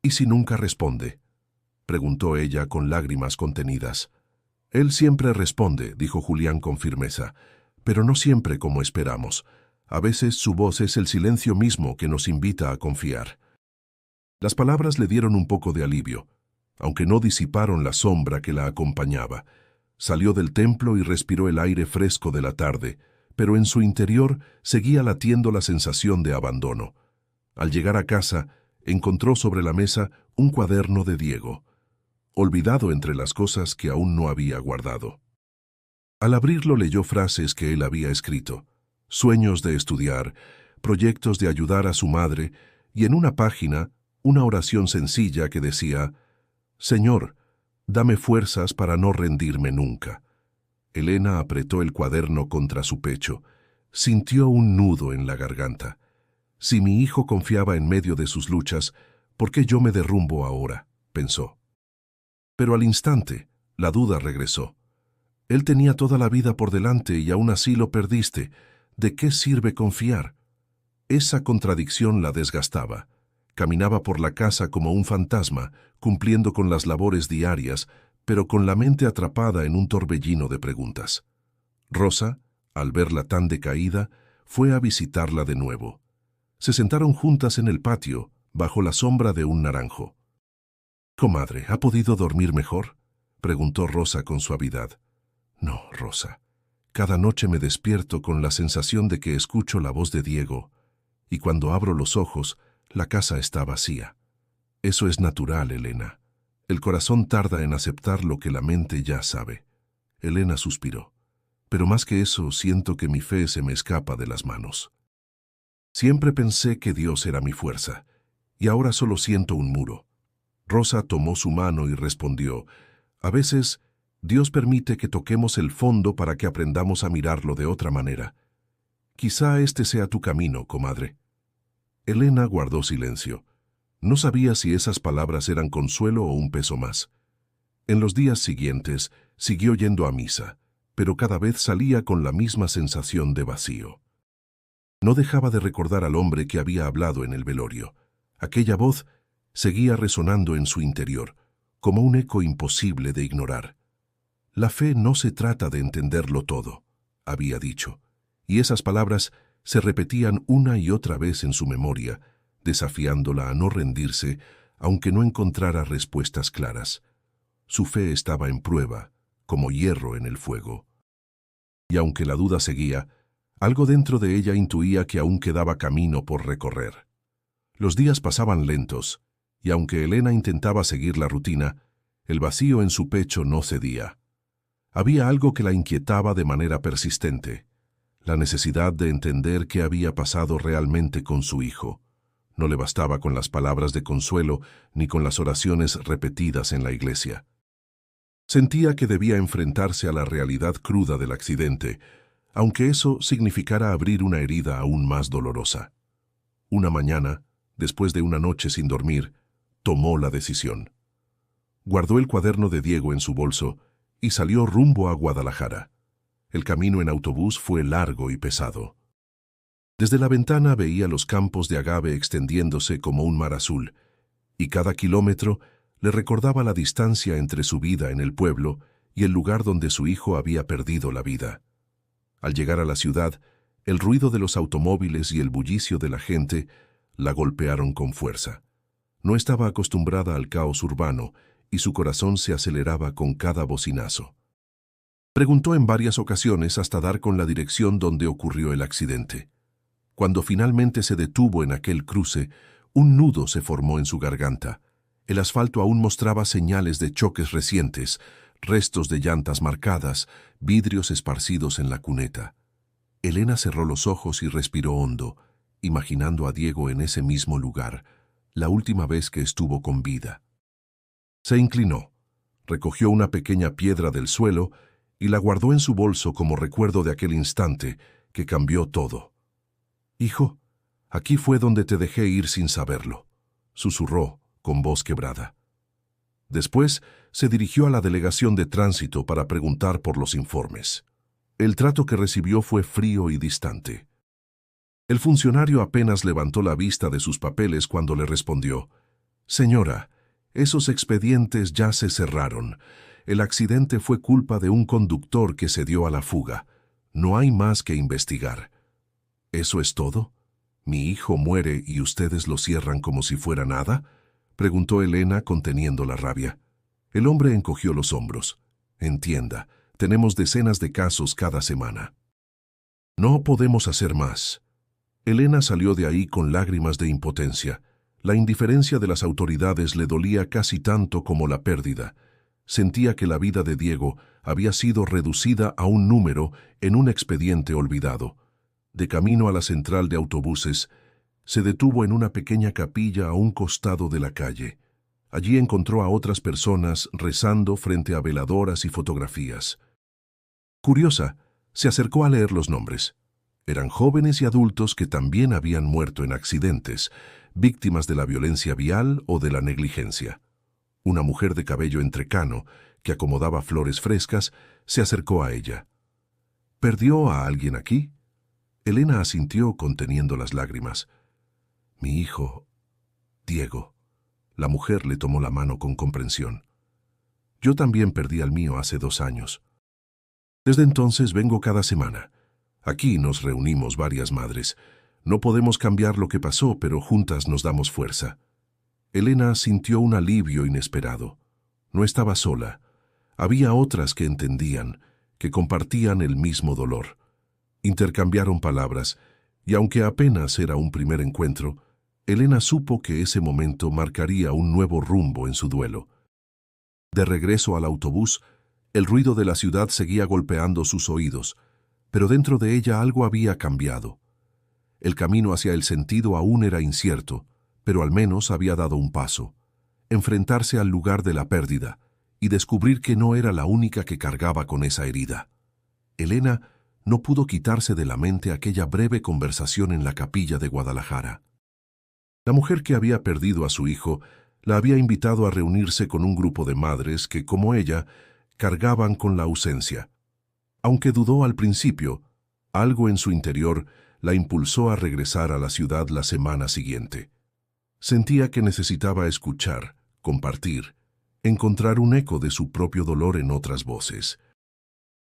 A: «¿Y si nunca responde?», preguntó ella con lágrimas contenidas. «Él siempre responde», dijo Julián con firmeza, «pero no siempre como esperamos. A veces su voz es el silencio mismo que nos invita a confiar». Las palabras le dieron un poco de alivio, aunque no disiparon la sombra que la acompañaba. Salió del templo y respiró el aire fresco de la tarde, pero en su interior seguía latiendo la sensación de abandono. Al llegar a casa, encontró sobre la mesa un cuaderno de Diego, olvidado entre las cosas que aún no había guardado. Al abrirlo leyó frases que él había escrito, sueños de estudiar, proyectos de ayudar a su madre, y en una página, una oración sencilla que decía: «Señor, dame fuerzas para no rendirme nunca». Elena apretó el cuaderno contra su pecho. Sintió un nudo en la garganta. «Si mi hijo confiaba en medio de sus luchas, ¿por qué yo me derrumbo ahora?», pensó. Pero al instante, la duda regresó. Él tenía toda la vida por delante y aún así lo perdiste. ¿De qué sirve confiar? Esa contradicción la desgastaba. Caminaba por la casa como un fantasma, cumpliendo con las labores diarias, pero con la mente atrapada en un torbellino de preguntas. Rosa, Al verla tan decaída, fue a visitarla de nuevo. Se sentaron juntas en el patio, bajo la sombra de un naranjo. «Comadre, ¿ha podido dormir mejor?», preguntó Rosa con suavidad. «No, Rosa. Cada noche me despierto con la sensación de que escucho la voz de Diego, y cuando abro los ojos, la casa está vacía. Eso es natural, Elena. El corazón tarda en aceptar lo que la mente ya sabe». Elena suspiró. «Pero más que eso, siento que mi fe se me escapa de las manos. Siempre pensé que Dios era mi fuerza, y ahora solo siento un muro». Rosa tomó su mano y respondió: «A veces, Dios permite que toquemos el fondo para que aprendamos a mirarlo de otra manera. Quizá este sea tu camino, comadre». Elena guardó silencio. No sabía si esas palabras eran consuelo o un peso más. En los días siguientes, siguió yendo a misa, pero cada vez salía con la misma sensación de vacío. No dejaba de recordar al hombre que había hablado en el velorio. Aquella voz seguía resonando en su interior, como un eco imposible de ignorar. «La fe no se trata de entenderlo todo», había dicho, y esas palabras se repetían una y otra vez en su memoria, desafiándola a no rendirse, aunque no encontrara respuestas claras. Su fe estaba en prueba, como hierro en el fuego. Y aunque la duda seguía, algo dentro de ella intuía que aún quedaba camino por recorrer. Los días pasaban lentos, y aunque Elena intentaba seguir la rutina, el vacío en su pecho no cedía. Había algo que la inquietaba de manera persistente, la necesidad de entender qué había pasado realmente con su hijo. No le bastaba con las palabras de consuelo ni con las oraciones repetidas en la iglesia. Sentía que debía enfrentarse a la realidad cruda del accidente, aunque eso significara abrir una herida aún más dolorosa. Una mañana, después de una noche sin dormir, tomó la decisión. Guardó el cuaderno de Diego en su bolso y salió rumbo a Guadalajara. El camino en autobús fue largo y pesado. Desde la ventana veía los campos de agave extendiéndose como un mar azul, y cada kilómetro le recordaba la distancia entre su vida en el pueblo y el lugar donde su hijo había perdido la vida. Al llegar a la ciudad, el ruido de los automóviles y el bullicio de la gente la golpearon con fuerza. No estaba acostumbrada al caos urbano y su corazón se aceleraba con cada bocinazo. Preguntó en varias ocasiones hasta dar con la dirección donde ocurrió el accidente. Cuando finalmente se detuvo en aquel cruce, un nudo se formó en su garganta. El asfalto aún mostraba señales de choques recientes, restos de llantas marcadas, vidrios esparcidos en la cuneta. Elena cerró los ojos y respiró hondo, imaginando a Diego en ese mismo lugar, la última vez que estuvo con vida. Se inclinó, recogió una pequeña piedra del suelo y la guardó en su bolso como recuerdo de aquel instante que cambió todo. «Hijo, aquí fue donde te dejé ir sin saberlo», susurró con voz quebrada. Después se dirigió a la delegación de tránsito para preguntar por los informes. El trato que recibió fue frío y distante. El funcionario apenas levantó la vista de sus papeles cuando le respondió: «Señora, esos expedientes ya se cerraron. El accidente fue culpa de un conductor que se dio a la fuga. No hay más que investigar». «¿Eso es todo? ¿Mi hijo muere y ustedes lo cierran como si fuera nada?», preguntó Elena conteniendo la rabia. El hombre encogió los hombros. «Entienda, tenemos decenas de casos cada semana. No podemos hacer más». Elena salió de ahí con lágrimas de impotencia. La indiferencia de las autoridades le dolía casi tanto como la pérdida. Sentía que la vida de Diego había sido reducida a un número en un expediente olvidado. De camino a la central de autobuses, se detuvo en una pequeña capilla a un costado de la calle. Allí encontró a otras personas rezando frente a veladoras y fotografías. Curiosa, se acercó a leer los nombres. Eran jóvenes y adultos que también habían muerto en accidentes, víctimas de la violencia vial o de la negligencia. Una mujer de cabello entrecano, que acomodaba flores frescas, se acercó a ella. «¿Perdió a alguien aquí?». Elena asintió conteniendo las lágrimas. «Mi hijo, Diego». La mujer le tomó la mano con comprensión. «Yo también perdí al mío hace 2 años. Desde entonces vengo cada semana. Aquí nos reunimos varias madres. No podemos cambiar lo que pasó, pero juntas nos damos fuerza. Elena sintió un alivio inesperado. No estaba sola. Había otras que entendían, que compartían el mismo dolor. Intercambiaron palabras, y aunque apenas era un primer encuentro, Elena supo que ese momento marcaría un nuevo rumbo en su duelo. De regreso al autobús, el ruido de la ciudad seguía golpeando sus oídos, pero dentro de ella algo había cambiado. El camino hacia el sentido aún era incierto, pero al menos había dado un paso. Enfrentarse al lugar de la pérdida y descubrir que no era la única que cargaba con esa herida. Elena no pudo quitarse de la mente aquella breve conversación en la capilla de Guadalajara. La mujer que había perdido a su hijo la había invitado a reunirse con un grupo de madres que, como ella, cargaban con la ausencia. Aunque dudó al principio, algo en su interior la impulsó a regresar a la ciudad la semana siguiente. Sentía que necesitaba escuchar, compartir, encontrar un eco de su propio dolor en otras voces.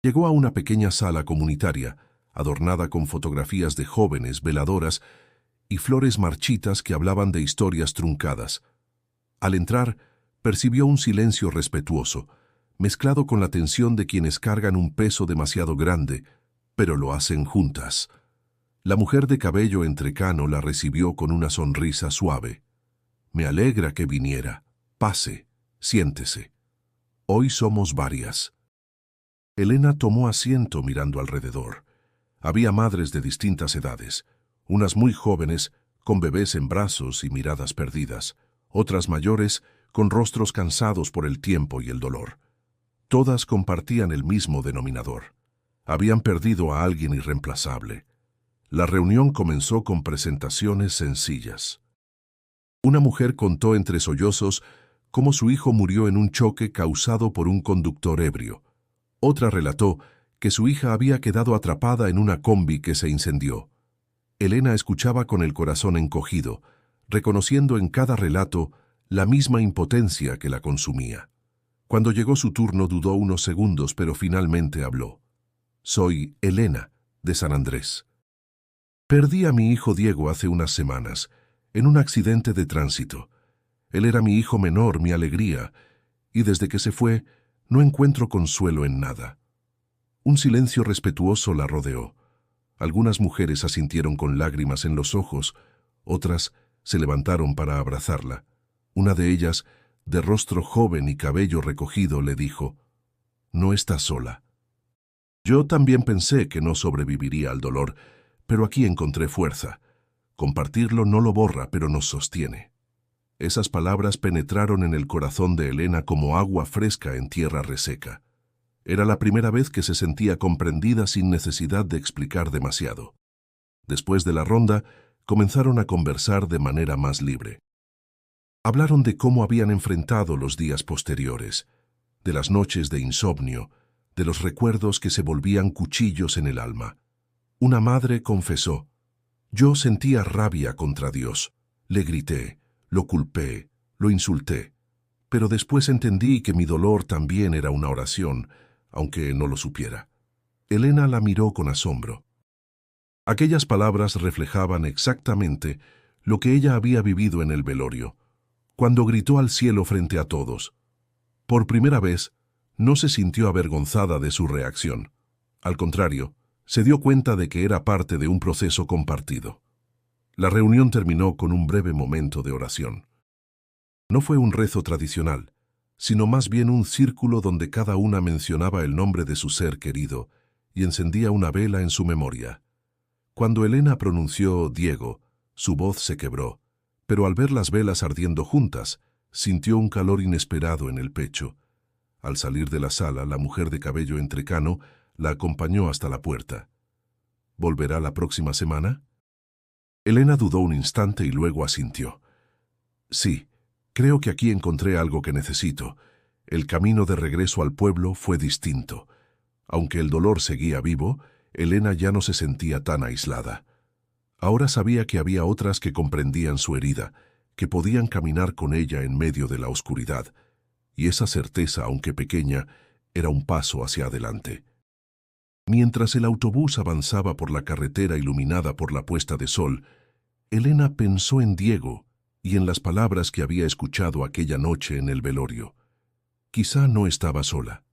A: Llegó a una pequeña sala comunitaria, adornada con fotografías de jóvenes veladoras y flores marchitas que hablaban de historias truncadas. Al entrar, percibió un silencio respetuoso, mezclado con la tensión de quienes cargan un peso demasiado grande, pero lo hacen juntas. La mujer de cabello entrecano la recibió con una sonrisa suave. «Me alegra que viniera. Pase, siéntese. Hoy somos varias». Elena tomó asiento mirando alrededor. Había madres de distintas edades, unas muy jóvenes, con bebés en brazos y miradas perdidas, otras mayores, con rostros cansados por el tiempo y el dolor. Todas compartían el mismo denominador. Habían perdido a alguien irreemplazable. La reunión comenzó con presentaciones sencillas. Una mujer contó entre sollozos cómo su hijo murió en un choque causado por un conductor ebrio. Otra relató que su hija había quedado atrapada en una combi que se incendió. Elena escuchaba con el corazón encogido, reconociendo en cada relato la misma impotencia que la consumía. Cuando llegó su turno dudó unos segundos, pero finalmente habló. «Soy Elena, de San Andrés. Perdí a mi hijo Diego hace unas semanas, en un accidente de tránsito. Él era mi hijo menor, mi alegría, y desde que se fue, no encuentro consuelo en nada». Un silencio respetuoso la rodeó. Algunas mujeres asintieron con lágrimas en los ojos, otras se levantaron para abrazarla. Una de ellas, de rostro joven y cabello recogido, le dijo: «No estás sola». Yo también pensé que no sobreviviría al dolor, pero aquí encontré fuerza. Compartirlo no lo borra, pero nos sostiene. Esas palabras penetraron en el corazón de Elena como agua fresca en tierra reseca. Era la primera vez que se sentía comprendida sin necesidad de explicar demasiado. Después de la ronda, comenzaron a conversar de manera más libre. Hablaron de cómo habían enfrentado los días posteriores, de las noches de insomnio, de los recuerdos que se volvían cuchillos en el alma. Una madre confesó: «Yo sentía rabia contra Dios. Le grité, lo culpé, lo insulté. Pero después entendí que mi dolor también era una oración, aunque no lo supiera». Elena la miró con asombro. Aquellas palabras reflejaban exactamente lo que ella había vivido en el velorio, cuando gritó al cielo frente a todos. Por primera vez, no se sintió avergonzada de su reacción. Al contrario, se dio cuenta de que era parte de un proceso compartido. La reunión terminó con un breve momento de oración. No fue un rezo tradicional, sino más bien un círculo donde cada una mencionaba el nombre de su ser querido y encendía una vela en su memoria. Cuando Elena pronunció Diego, su voz se quebró, pero al ver las velas ardiendo juntas, sintió un calor inesperado en el pecho. Al salir de la sala, la mujer de cabello entrecano la acompañó hasta la puerta. ¿Volverá la próxima semana? Elena dudó un instante y luego asintió. «Sí, creo que aquí encontré algo que necesito». El camino de regreso al pueblo fue distinto. Aunque el dolor seguía vivo, Elena ya no se sentía tan aislada. Ahora sabía que había otras que comprendían su herida, que podían caminar con ella en medio de la oscuridad, y esa certeza, aunque pequeña, era un paso hacia adelante. Mientras el autobús avanzaba por la carretera iluminada por la puesta de sol, Elena pensó en Diego y en las palabras que había escuchado aquella noche en el velorio. Quizá no estaba sola.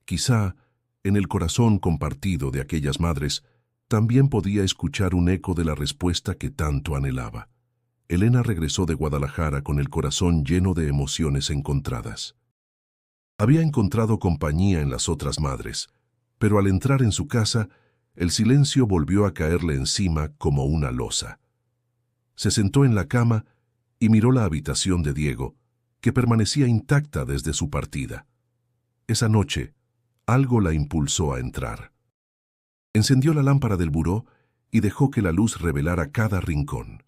A: Quizá, en el corazón compartido de aquellas madres, también podía escuchar un eco de la respuesta que tanto anhelaba. Elena regresó de Guadalajara con el corazón lleno de emociones encontradas. Había encontrado compañía en las otras madres, pero al entrar en su casa, el silencio volvió a caerle encima como una losa. Se sentó en la cama y miró la habitación de Diego, que permanecía intacta desde su partida. Esa noche, algo la impulsó a entrar. Encendió la lámpara del buró y dejó que la luz revelara cada rincón.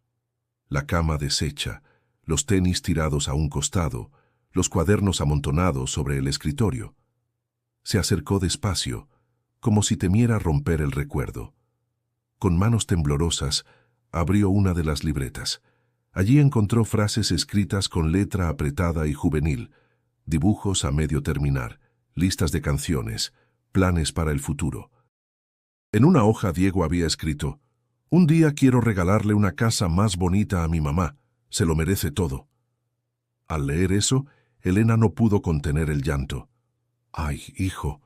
A: La cama deshecha, los tenis tirados a un costado, los cuadernos amontonados sobre el escritorio. Se acercó despacio, como si temiera romper el recuerdo. Con manos temblorosas, abrió una de las libretas. Allí encontró frases escritas con letra apretada y juvenil, dibujos a medio terminar, listas de canciones, planes para el futuro. En una hoja Diego había escrito: «Un día quiero regalarle una casa más bonita a mi mamá, se lo merece todo». Al leer eso, Elena no pudo contener el llanto. «Ay, hijo,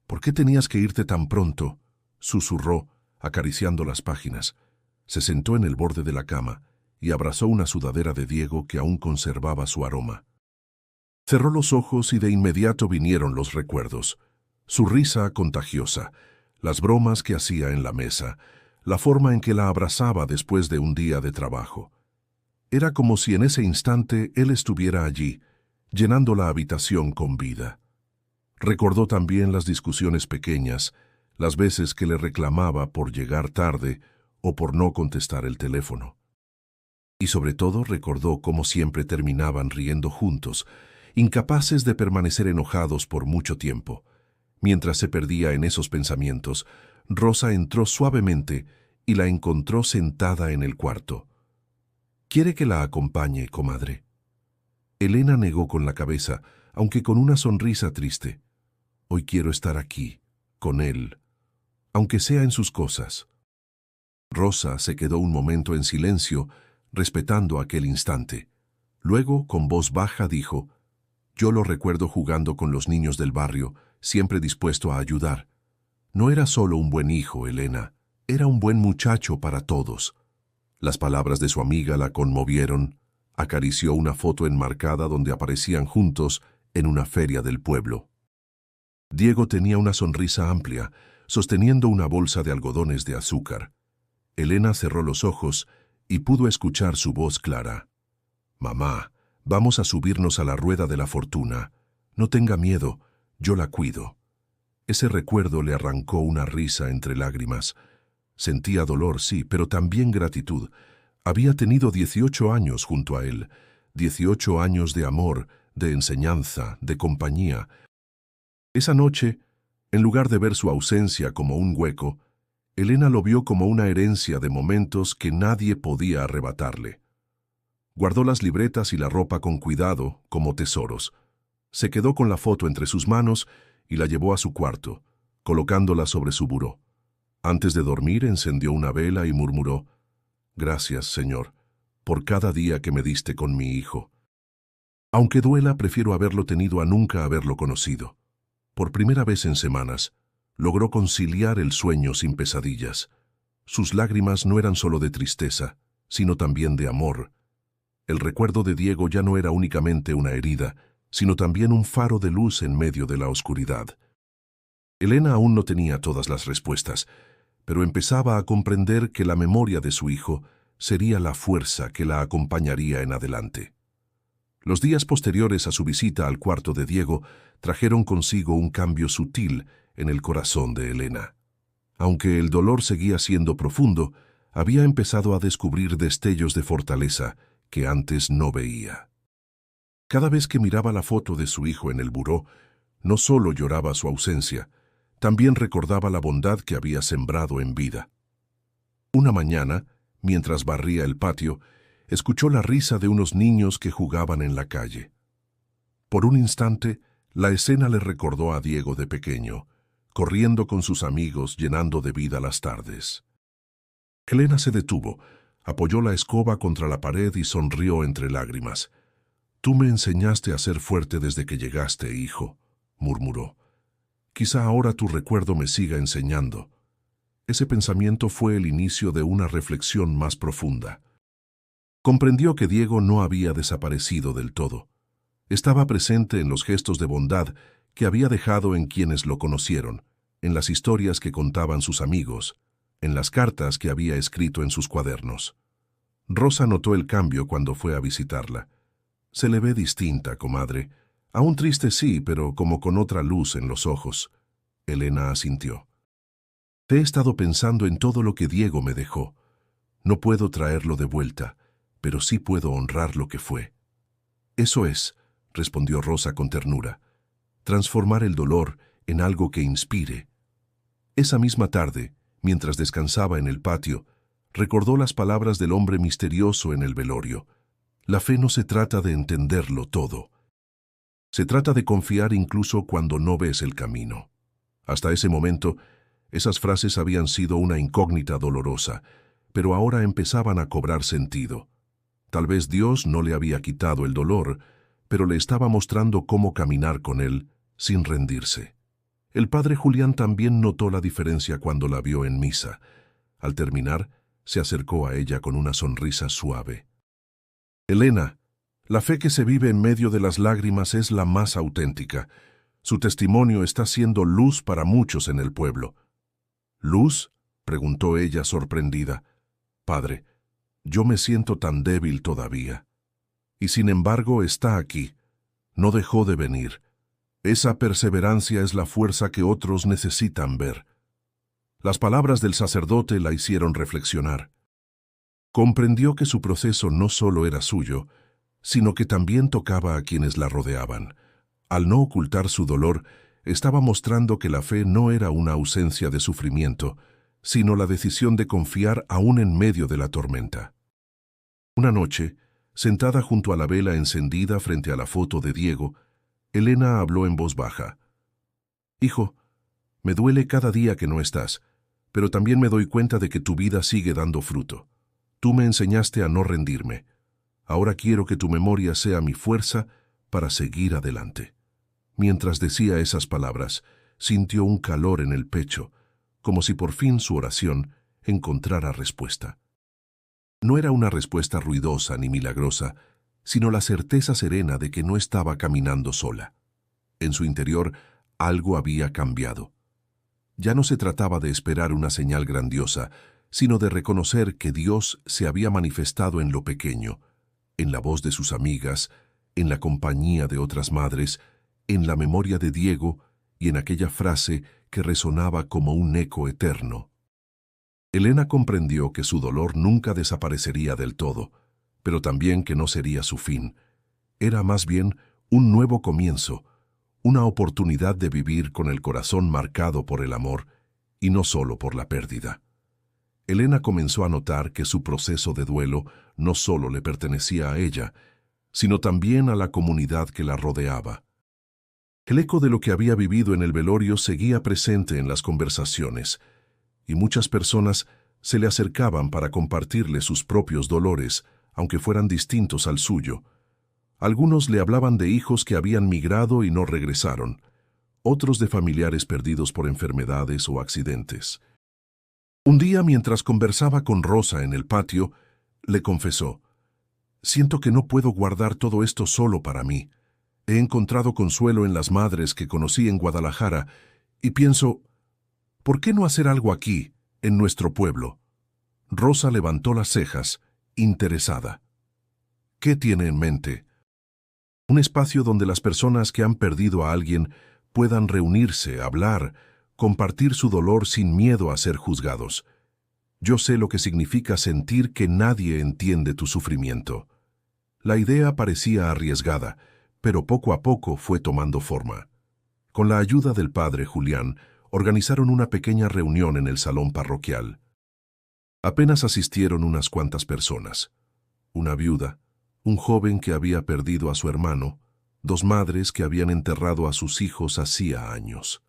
A: ¿por qué tenías que irte tan pronto?», susurró, acariciando las páginas. Se sentó en el borde de la cama y abrazó una sudadera de Diego que aún conservaba su aroma. Cerró los ojos y de inmediato vinieron los recuerdos. Su risa contagiosa, las bromas que hacía en la mesa, la forma en que la abrazaba después de un día de trabajo. Era como si en ese instante él estuviera allí, llenando la habitación con vida. Recordó también las discusiones pequeñas, las veces que le reclamaba por llegar tarde o por no contestar el teléfono. Y sobre todo recordó cómo siempre terminaban riendo juntos, incapaces de permanecer enojados por mucho tiempo. Mientras se perdía en esos pensamientos, Rosa entró suavemente y la encontró sentada en el cuarto. «¿Quiere que la acompañe, comadre?». Elena negó con la cabeza, aunque con una sonrisa triste. «Hoy quiero estar aquí, con él, aunque sea en sus cosas». Rosa se quedó un momento en silencio, respetando aquel instante. Luego, con voz baja, dijo: «Yo lo recuerdo jugando con los niños del barrio, siempre dispuesto a ayudar. No era solo un buen hijo, Elena, era un buen muchacho para todos». Las palabras de su amiga la conmovieron. Acarició una foto enmarcada donde aparecían juntos en una feria del pueblo. Diego tenía una sonrisa amplia, sosteniendo una bolsa de algodones de azúcar. Elena cerró los ojos y pudo escuchar su voz clara. «Mamá, vamos a subirnos a la rueda de la fortuna. No tenga miedo, yo la cuido». Ese recuerdo le arrancó una risa entre lágrimas. Sentía dolor, sí, pero también gratitud. Había tenido 18 años junto a él, 18 años de amor, de enseñanza, de compañía. Esa noche, en lugar de ver su ausencia como un hueco, Elena lo vio como una herencia de momentos que nadie podía arrebatarle. Guardó las libretas y la ropa con cuidado, como tesoros. Se quedó con la foto entre sus manos y la llevó a su cuarto, colocándola sobre su buró. Antes de dormir, encendió una vela y murmuró: «Gracias, Señor, por cada día que me diste con mi hijo. Aunque duela, prefiero haberlo tenido a nunca haberlo conocido». Por primera vez en semanas, logró conciliar el sueño sin pesadillas. Sus lágrimas no eran solo de tristeza, sino también de amor. El recuerdo de Diego ya no era únicamente una herida, sino también un faro de luz en medio de la oscuridad. Elena aún no tenía todas las respuestas, pero empezaba a comprender que la memoria de su hijo sería la fuerza que la acompañaría en adelante. Los días posteriores a su visita al cuarto de Diego trajeron consigo un cambio sutil en el corazón de Elena. Aunque el dolor seguía siendo profundo, había empezado a descubrir destellos de fortaleza que antes no veía. Cada vez que miraba la foto de su hijo en el buró, no solo lloraba su ausencia, también recordaba la bondad que había sembrado en vida. Una mañana, mientras barría el patio, escuchó la risa de unos niños que jugaban en la calle. Por un instante, la escena le recordó a Diego de pequeño, corriendo con sus amigos, llenando de vida las tardes. Elena se detuvo, apoyó la escoba contra la pared y sonrió entre lágrimas. «Tú me enseñaste a ser fuerte desde que llegaste, hijo», murmuró. «Quizá ahora tu recuerdo me siga enseñando». Ese pensamiento fue el inicio de una reflexión más profunda. Comprendió que Diego no había desaparecido del todo. Estaba presente en los gestos de bondad que había dejado en quienes lo conocieron, en las historias que contaban sus amigos, en las cartas que había escrito en sus cuadernos. Rosa notó el cambio cuando fue a visitarla. «Se le ve distinta, comadre. Aún triste sí, pero como con otra luz en los ojos». Elena asintió. «He estado pensando en todo lo que Diego me dejó. No puedo traerlo de vuelta, pero sí puedo honrar lo que fue». «Eso es», respondió Rosa con ternura, «transformar el dolor en algo que inspire». Esa misma tarde, mientras descansaba en el patio, recordó las palabras del hombre misterioso en el velorio. La fe no se trata de entenderlo todo. Se trata de confiar incluso cuando no ves el camino. Hasta ese momento, esas frases habían sido una incógnita dolorosa, pero ahora empezaban a cobrar sentido. Tal vez Dios no le había quitado el dolor, pero le estaba mostrando cómo caminar con él sin rendirse. El padre Julián también notó la diferencia cuando la vio en misa. Al terminar, se acercó a ella con una sonrisa suave. «Elena, la fe que se vive en medio de las lágrimas es la más auténtica. Su testimonio está siendo luz para muchos en el pueblo». «¿Luz?», preguntó ella sorprendida. «Padre, yo me siento tan débil todavía». «Y sin embargo está aquí. No dejó de venir. Esa perseverancia es la fuerza que otros necesitan ver». Las palabras del sacerdote la hicieron reflexionar. Comprendió que su proceso no solo era suyo, sino que también tocaba a quienes la rodeaban. Al no ocultar su dolor, estaba mostrando que la fe no era una ausencia de sufrimiento, sino la decisión de confiar aún en medio de la tormenta. Una noche, sentada junto a la vela encendida frente a la foto de Diego, Elena habló en voz baja. «Hijo, me duele cada día que no estás, pero también me doy cuenta de que tu vida sigue dando fruto. Tú me enseñaste a no rendirme. Ahora quiero que tu memoria sea mi fuerza para seguir adelante». Mientras decía esas palabras, sintió un calor en el pecho, como si por fin su oración encontrara respuesta. No era una respuesta ruidosa ni milagrosa, sino la certeza serena de que no estaba caminando sola. En su interior, algo había cambiado. Ya no se trataba de esperar una señal grandiosa, sino de reconocer que Dios se había manifestado en lo pequeño, en la voz de sus amigas, en la compañía de otras madres, en la memoria de Diego y en aquella frase que resonaba como un eco eterno. Elena comprendió que su dolor nunca desaparecería del todo, pero también que no sería su fin. Era más bien un nuevo comienzo, una oportunidad de vivir con el corazón marcado por el amor y no solo por la pérdida. Elena comenzó a notar que su proceso de duelo no solo le pertenecía a ella, sino también a la comunidad que la rodeaba. El eco de lo que había vivido en el velorio seguía presente en las conversaciones, y muchas personas se le acercaban para compartirle sus propios dolores, aunque fueran distintos al suyo. Algunos le hablaban de hijos que habían migrado y no regresaron, otros de familiares perdidos por enfermedades o accidentes. Un día, mientras conversaba con Rosa en el patio, le confesó: «Siento que no puedo guardar todo esto solo para mí. He encontrado consuelo en las madres que conocí en Guadalajara y pienso, ¿por qué no hacer algo aquí, en nuestro pueblo?» Rosa levantó las cejas, interesada. «¿Qué tiene en mente?» «Un espacio donde las personas que han perdido a alguien puedan reunirse, hablar, compartir su dolor sin miedo a ser juzgados. Yo sé lo que significa sentir que nadie entiende tu sufrimiento». La idea parecía arriesgada, pero poco a poco fue tomando forma. Con la ayuda del padre Julián, organizaron una pequeña reunión en el salón parroquial. Apenas asistieron unas cuantas personas. Una viuda, un joven que había perdido a su hermano, dos madres que habían enterrado a sus hijos hacía años.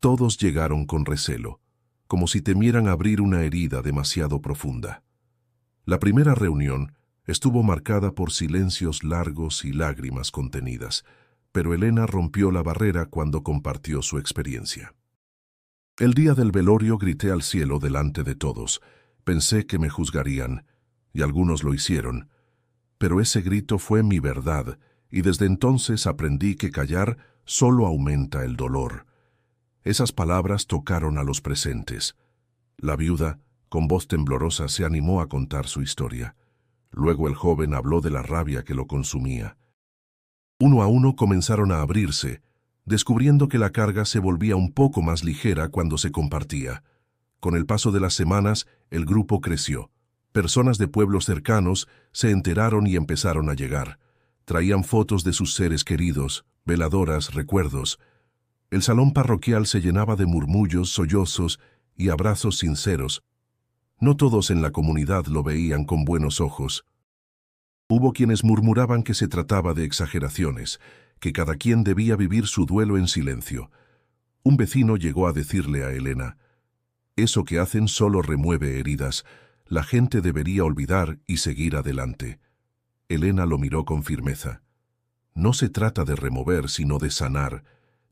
A: Todos llegaron con recelo, como si temieran abrir una herida demasiado profunda. La primera reunión estuvo marcada por silencios largos y lágrimas contenidas, pero Elena rompió la barrera cuando compartió su experiencia. El día del velorio grité al cielo delante de todos. Pensé que me juzgarían, y algunos lo hicieron, pero ese grito fue mi verdad, y desde entonces aprendí que callar solo aumenta el dolor. Esas palabras tocaron a los presentes. La viuda, con voz temblorosa, se animó a contar su historia. Luego el joven habló de la rabia que lo consumía. Uno a uno comenzaron a abrirse, descubriendo que la carga se volvía un poco más ligera cuando se compartía. Con el paso de las semanas, el grupo creció. Personas de pueblos cercanos se enteraron y empezaron a llegar. Traían fotos de sus seres queridos, veladoras, recuerdos. El salón parroquial se llenaba de murmullos, sollozos y abrazos sinceros. No todos en la comunidad lo veían con buenos ojos. Hubo quienes murmuraban que se trataba de exageraciones, que cada quien debía vivir su duelo en silencio. Un vecino llegó a decirle a Elena: «Eso que hacen solo remueve heridas. La gente debería olvidar y seguir adelante». Elena lo miró con firmeza. «No se trata de remover, sino de sanar.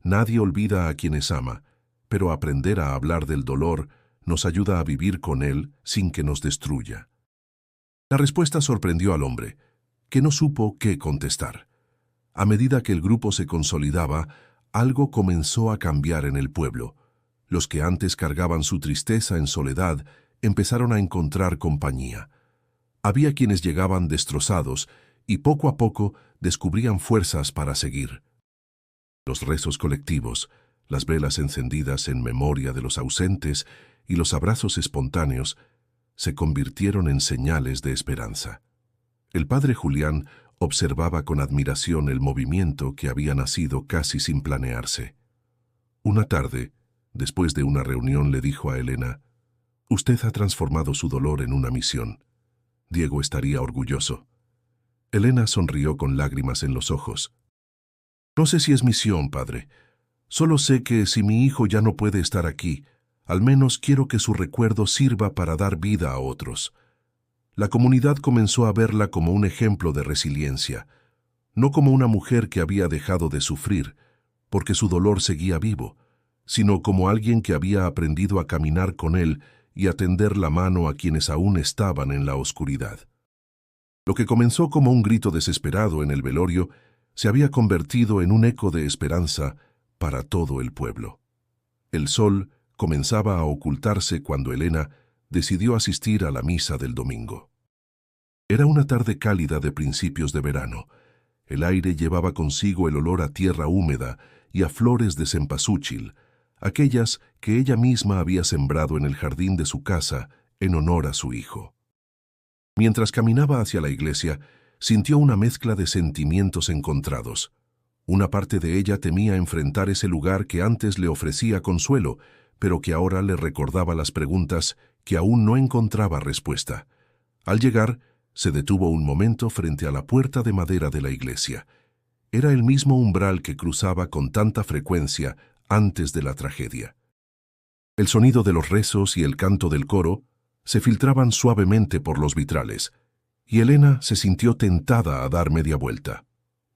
A: Nadie olvida a quienes ama, pero aprender a hablar del dolor nos ayuda a vivir con él sin que nos destruya». La respuesta sorprendió al hombre, que no supo qué contestar. A medida que el grupo se consolidaba, algo comenzó a cambiar en el pueblo. Los que antes cargaban su tristeza en soledad empezaron a encontrar compañía. Había quienes llegaban destrozados y poco a poco descubrían fuerzas para seguir. Los rezos colectivos, las velas encendidas en memoria de los ausentes y los abrazos espontáneos se convirtieron en señales de esperanza. El padre Julián observaba con admiración el movimiento que había nacido casi sin planearse. Una tarde, después de una reunión, le dijo a Elena: «Usted ha transformado su dolor en una misión. Diego estaría orgulloso». Elena sonrió con lágrimas en los ojos. «No sé si es misión, padre. Solo sé que si mi hijo ya no puede estar aquí, al menos quiero que su recuerdo sirva para dar vida a otros». La comunidad comenzó a verla como un ejemplo de resiliencia, no como una mujer que había dejado de sufrir, porque su dolor seguía vivo, sino como alguien que había aprendido a caminar con él y a tender la mano a quienes aún estaban en la oscuridad. Lo que comenzó como un grito desesperado en el velorio se había convertido en un eco de esperanza para todo el pueblo. El sol comenzaba a ocultarse cuando Elena decidió asistir a la misa del domingo. Era una tarde cálida de principios de verano. El aire llevaba consigo el olor a tierra húmeda y a flores de cempasúchil, aquellas que ella misma había sembrado en el jardín de su casa en honor a su hijo. Mientras caminaba hacia la iglesia, sintió una mezcla de sentimientos encontrados. Una parte de ella temía enfrentar ese lugar que antes le ofrecía consuelo, pero que ahora le recordaba las preguntas que aún no encontraba respuesta. Al llegar, se detuvo un momento frente a la puerta de madera de la iglesia. Era el mismo umbral que cruzaba con tanta frecuencia antes de la tragedia. El sonido de los rezos y el canto del coro se filtraban suavemente por los vitrales, y Elena se sintió tentada a dar media vuelta.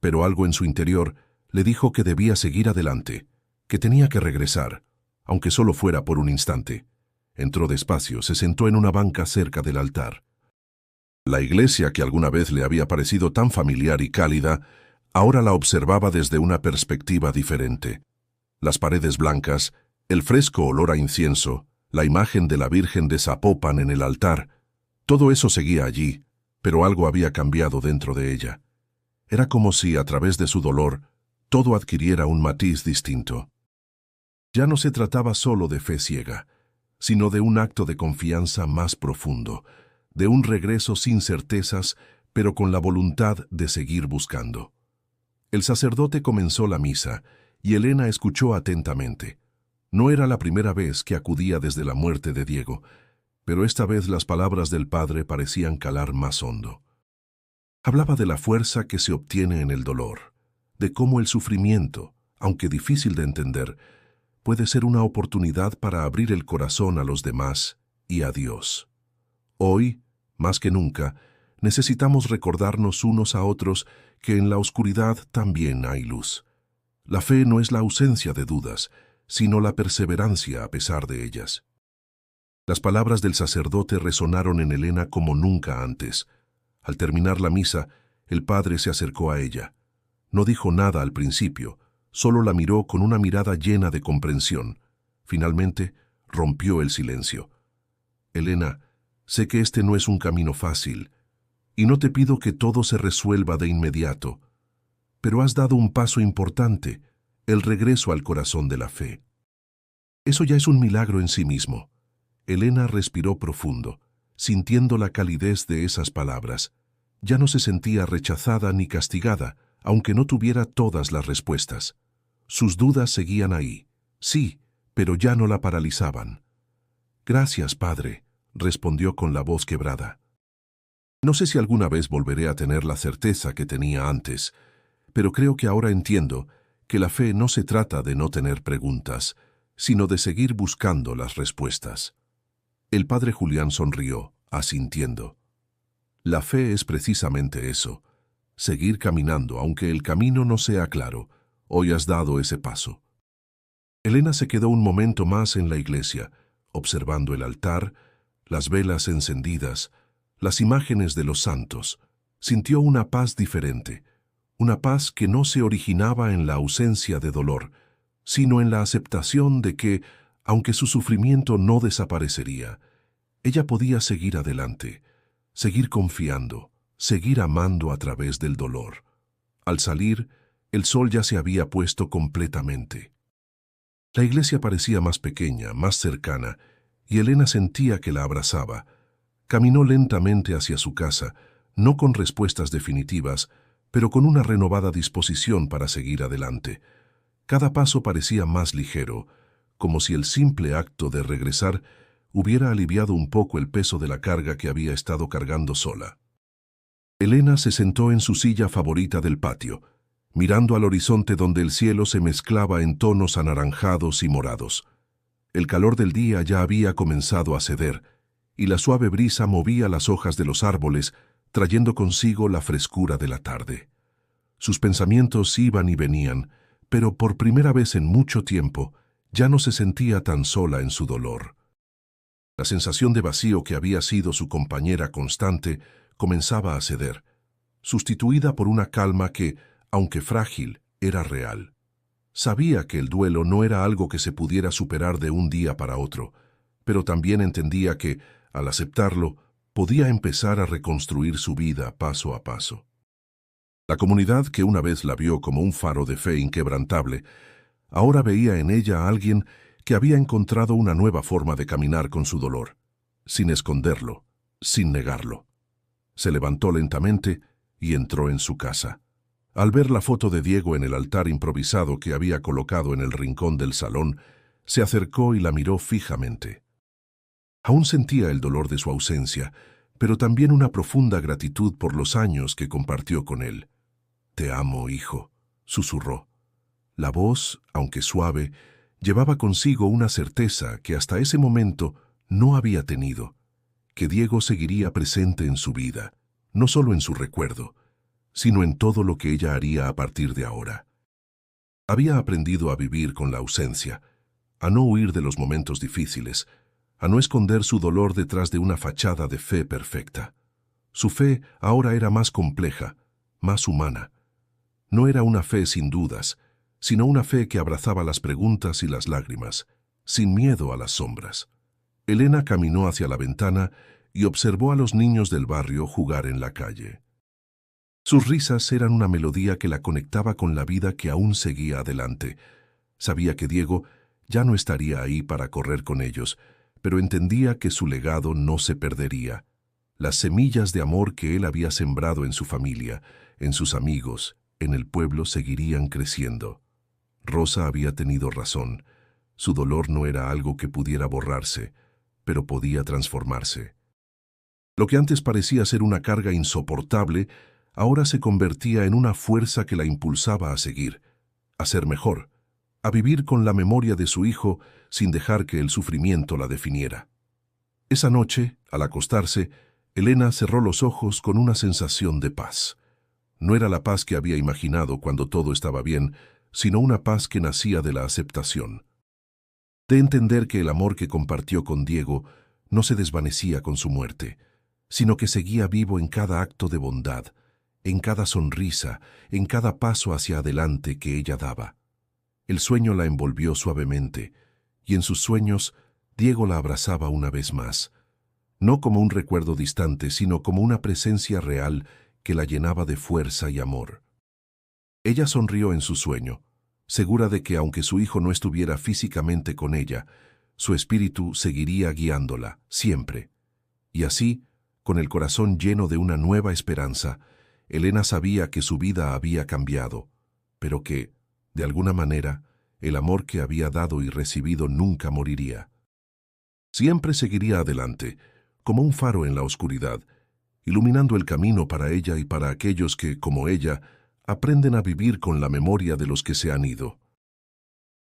A: Pero algo en su interior le dijo que debía seguir adelante, que tenía que regresar, aunque solo fuera por un instante. Entró despacio, se sentó en una banca cerca del altar. La iglesia, que alguna vez le había parecido tan familiar y cálida, ahora la observaba desde una perspectiva diferente. Las paredes blancas, el fresco olor a incienso, la imagen de la Virgen de Zapopan en el altar, todo eso seguía allí, pero algo había cambiado dentro de ella. Era como si, a través de su dolor, todo adquiriera un matiz distinto. Ya no se trataba solo de fe ciega, sino de un acto de confianza más profundo, de un regreso sin certezas, pero con la voluntad de seguir buscando. El sacerdote comenzó la misa, y Elena escuchó atentamente. No era la primera vez que acudía desde la muerte de Diego, pero esta vez las palabras del padre parecían calar más hondo. Hablaba de la fuerza que se obtiene en el dolor, de cómo el sufrimiento, aunque difícil de entender, puede ser una oportunidad para abrir el corazón a los demás y a Dios. Hoy, más que nunca, necesitamos recordarnos unos a otros que en la oscuridad también hay luz. La fe no es la ausencia de dudas, sino la perseverancia a pesar de ellas. Las palabras del sacerdote resonaron en Elena como nunca antes. Al terminar la misa, el padre se acercó a ella. No dijo nada al principio, solo la miró con una mirada llena de comprensión. Finalmente, rompió el silencio. Elena, sé que este no es un camino fácil, y no te pido que todo se resuelva de inmediato, pero has dado un paso importante, el regreso al corazón de la fe. Eso ya es un milagro en sí mismo. Elena respiró profundo, sintiendo la calidez de esas palabras. Ya no se sentía rechazada ni castigada, aunque no tuviera todas las respuestas. Sus dudas seguían ahí, sí, pero ya no la paralizaban. «Gracias, padre», respondió con la voz quebrada. «No sé si alguna vez volveré a tener la certeza que tenía antes, pero creo que ahora entiendo que la fe no se trata de no tener preguntas, sino de seguir buscando las respuestas». El padre Julián sonrió, asintiendo. La fe es precisamente eso, seguir caminando aunque el camino no sea claro. Hoy has dado ese paso. Elena se quedó un momento más en la iglesia, observando el altar, las velas encendidas, las imágenes de los santos. Sintió una paz diferente, una paz que no se originaba en la ausencia de dolor, sino en la aceptación de que, aunque su sufrimiento no desaparecería, ella podía seguir adelante, seguir confiando, seguir amando a través del dolor. Al salir, el sol ya se había puesto completamente. La iglesia parecía más pequeña, más cercana, y Elena sentía que la abrazaba. Caminó lentamente hacia su casa, no con respuestas definitivas, pero con una renovada disposición para seguir adelante. Cada paso parecía más ligero, como si el simple acto de regresar hubiera aliviado un poco el peso de la carga que había estado cargando sola. Elena se sentó en su silla favorita del patio, mirando al horizonte donde el cielo se mezclaba en tonos anaranjados y morados. El calor del día ya había comenzado a ceder, y la suave brisa movía las hojas de los árboles, trayendo consigo la frescura de la tarde. Sus pensamientos iban y venían, pero por primera vez en mucho tiempo ya no se sentía tan sola en su dolor. La sensación de vacío que había sido su compañera constante comenzaba a ceder, sustituida por una calma que, aunque frágil, era real. Sabía que el duelo no era algo que se pudiera superar de un día para otro, pero también entendía que, al aceptarlo, podía empezar a reconstruir su vida paso a paso. La comunidad que una vez la vio como un faro de fe inquebrantable, ahora veía en ella a alguien que había encontrado una nueva forma de caminar con su dolor, sin esconderlo, sin negarlo. Se levantó lentamente y entró en su casa. Al ver la foto de Diego en el altar improvisado que había colocado en el rincón del salón, se acercó y la miró fijamente. Aún sentía el dolor de su ausencia, pero también una profunda gratitud por los años que compartió con él. «Te amo, hijo», susurró. La voz, aunque suave, llevaba consigo una certeza que hasta ese momento no había tenido, que Diego seguiría presente en su vida, no solo en su recuerdo, sino en todo lo que ella haría a partir de ahora. Había aprendido a vivir con la ausencia, a no huir de los momentos difíciles, a no esconder su dolor detrás de una fachada de fe perfecta. Su fe ahora era más compleja, más humana. No era una fe sin dudas, sino una fe que abrazaba las preguntas y las lágrimas, sin miedo a las sombras. Elena caminó hacia la ventana y observó a los niños del barrio jugar en la calle. Sus risas eran una melodía que la conectaba con la vida que aún seguía adelante. Sabía que Diego ya no estaría ahí para correr con ellos, pero entendía que su legado no se perdería. Las semillas de amor que él había sembrado en su familia, en sus amigos, en el pueblo seguirían creciendo. Rosa había tenido razón. Su dolor no era algo que pudiera borrarse, pero podía transformarse. Lo que antes parecía ser una carga insoportable, ahora se convertía en una fuerza que la impulsaba a seguir, a ser mejor, a vivir con la memoria de su hijo sin dejar que el sufrimiento la definiera. Esa noche, al acostarse, Elena cerró los ojos con una sensación de paz. No era la paz que había imaginado cuando todo estaba bien, sino una paz que nacía de la aceptación. De entender que el amor que compartió con Diego no se desvanecía con su muerte, sino que seguía vivo en cada acto de bondad, en cada sonrisa, en cada paso hacia adelante que ella daba. El sueño la envolvió suavemente, y en sus sueños Diego la abrazaba una vez más, no como un recuerdo distante, sino como una presencia real que la llenaba de fuerza y amor. Ella sonrió en su sueño, segura de que aunque su hijo no estuviera físicamente con ella, su espíritu seguiría guiándola, siempre. Y así, con el corazón lleno de una nueva esperanza, Elena sabía que su vida había cambiado, pero que, de alguna manera, el amor que había dado y recibido nunca moriría. Siempre seguiría adelante, como un faro en la oscuridad, iluminando el camino para ella y para aquellos que, como ella, aprenden a vivir con la memoria de los que se han ido.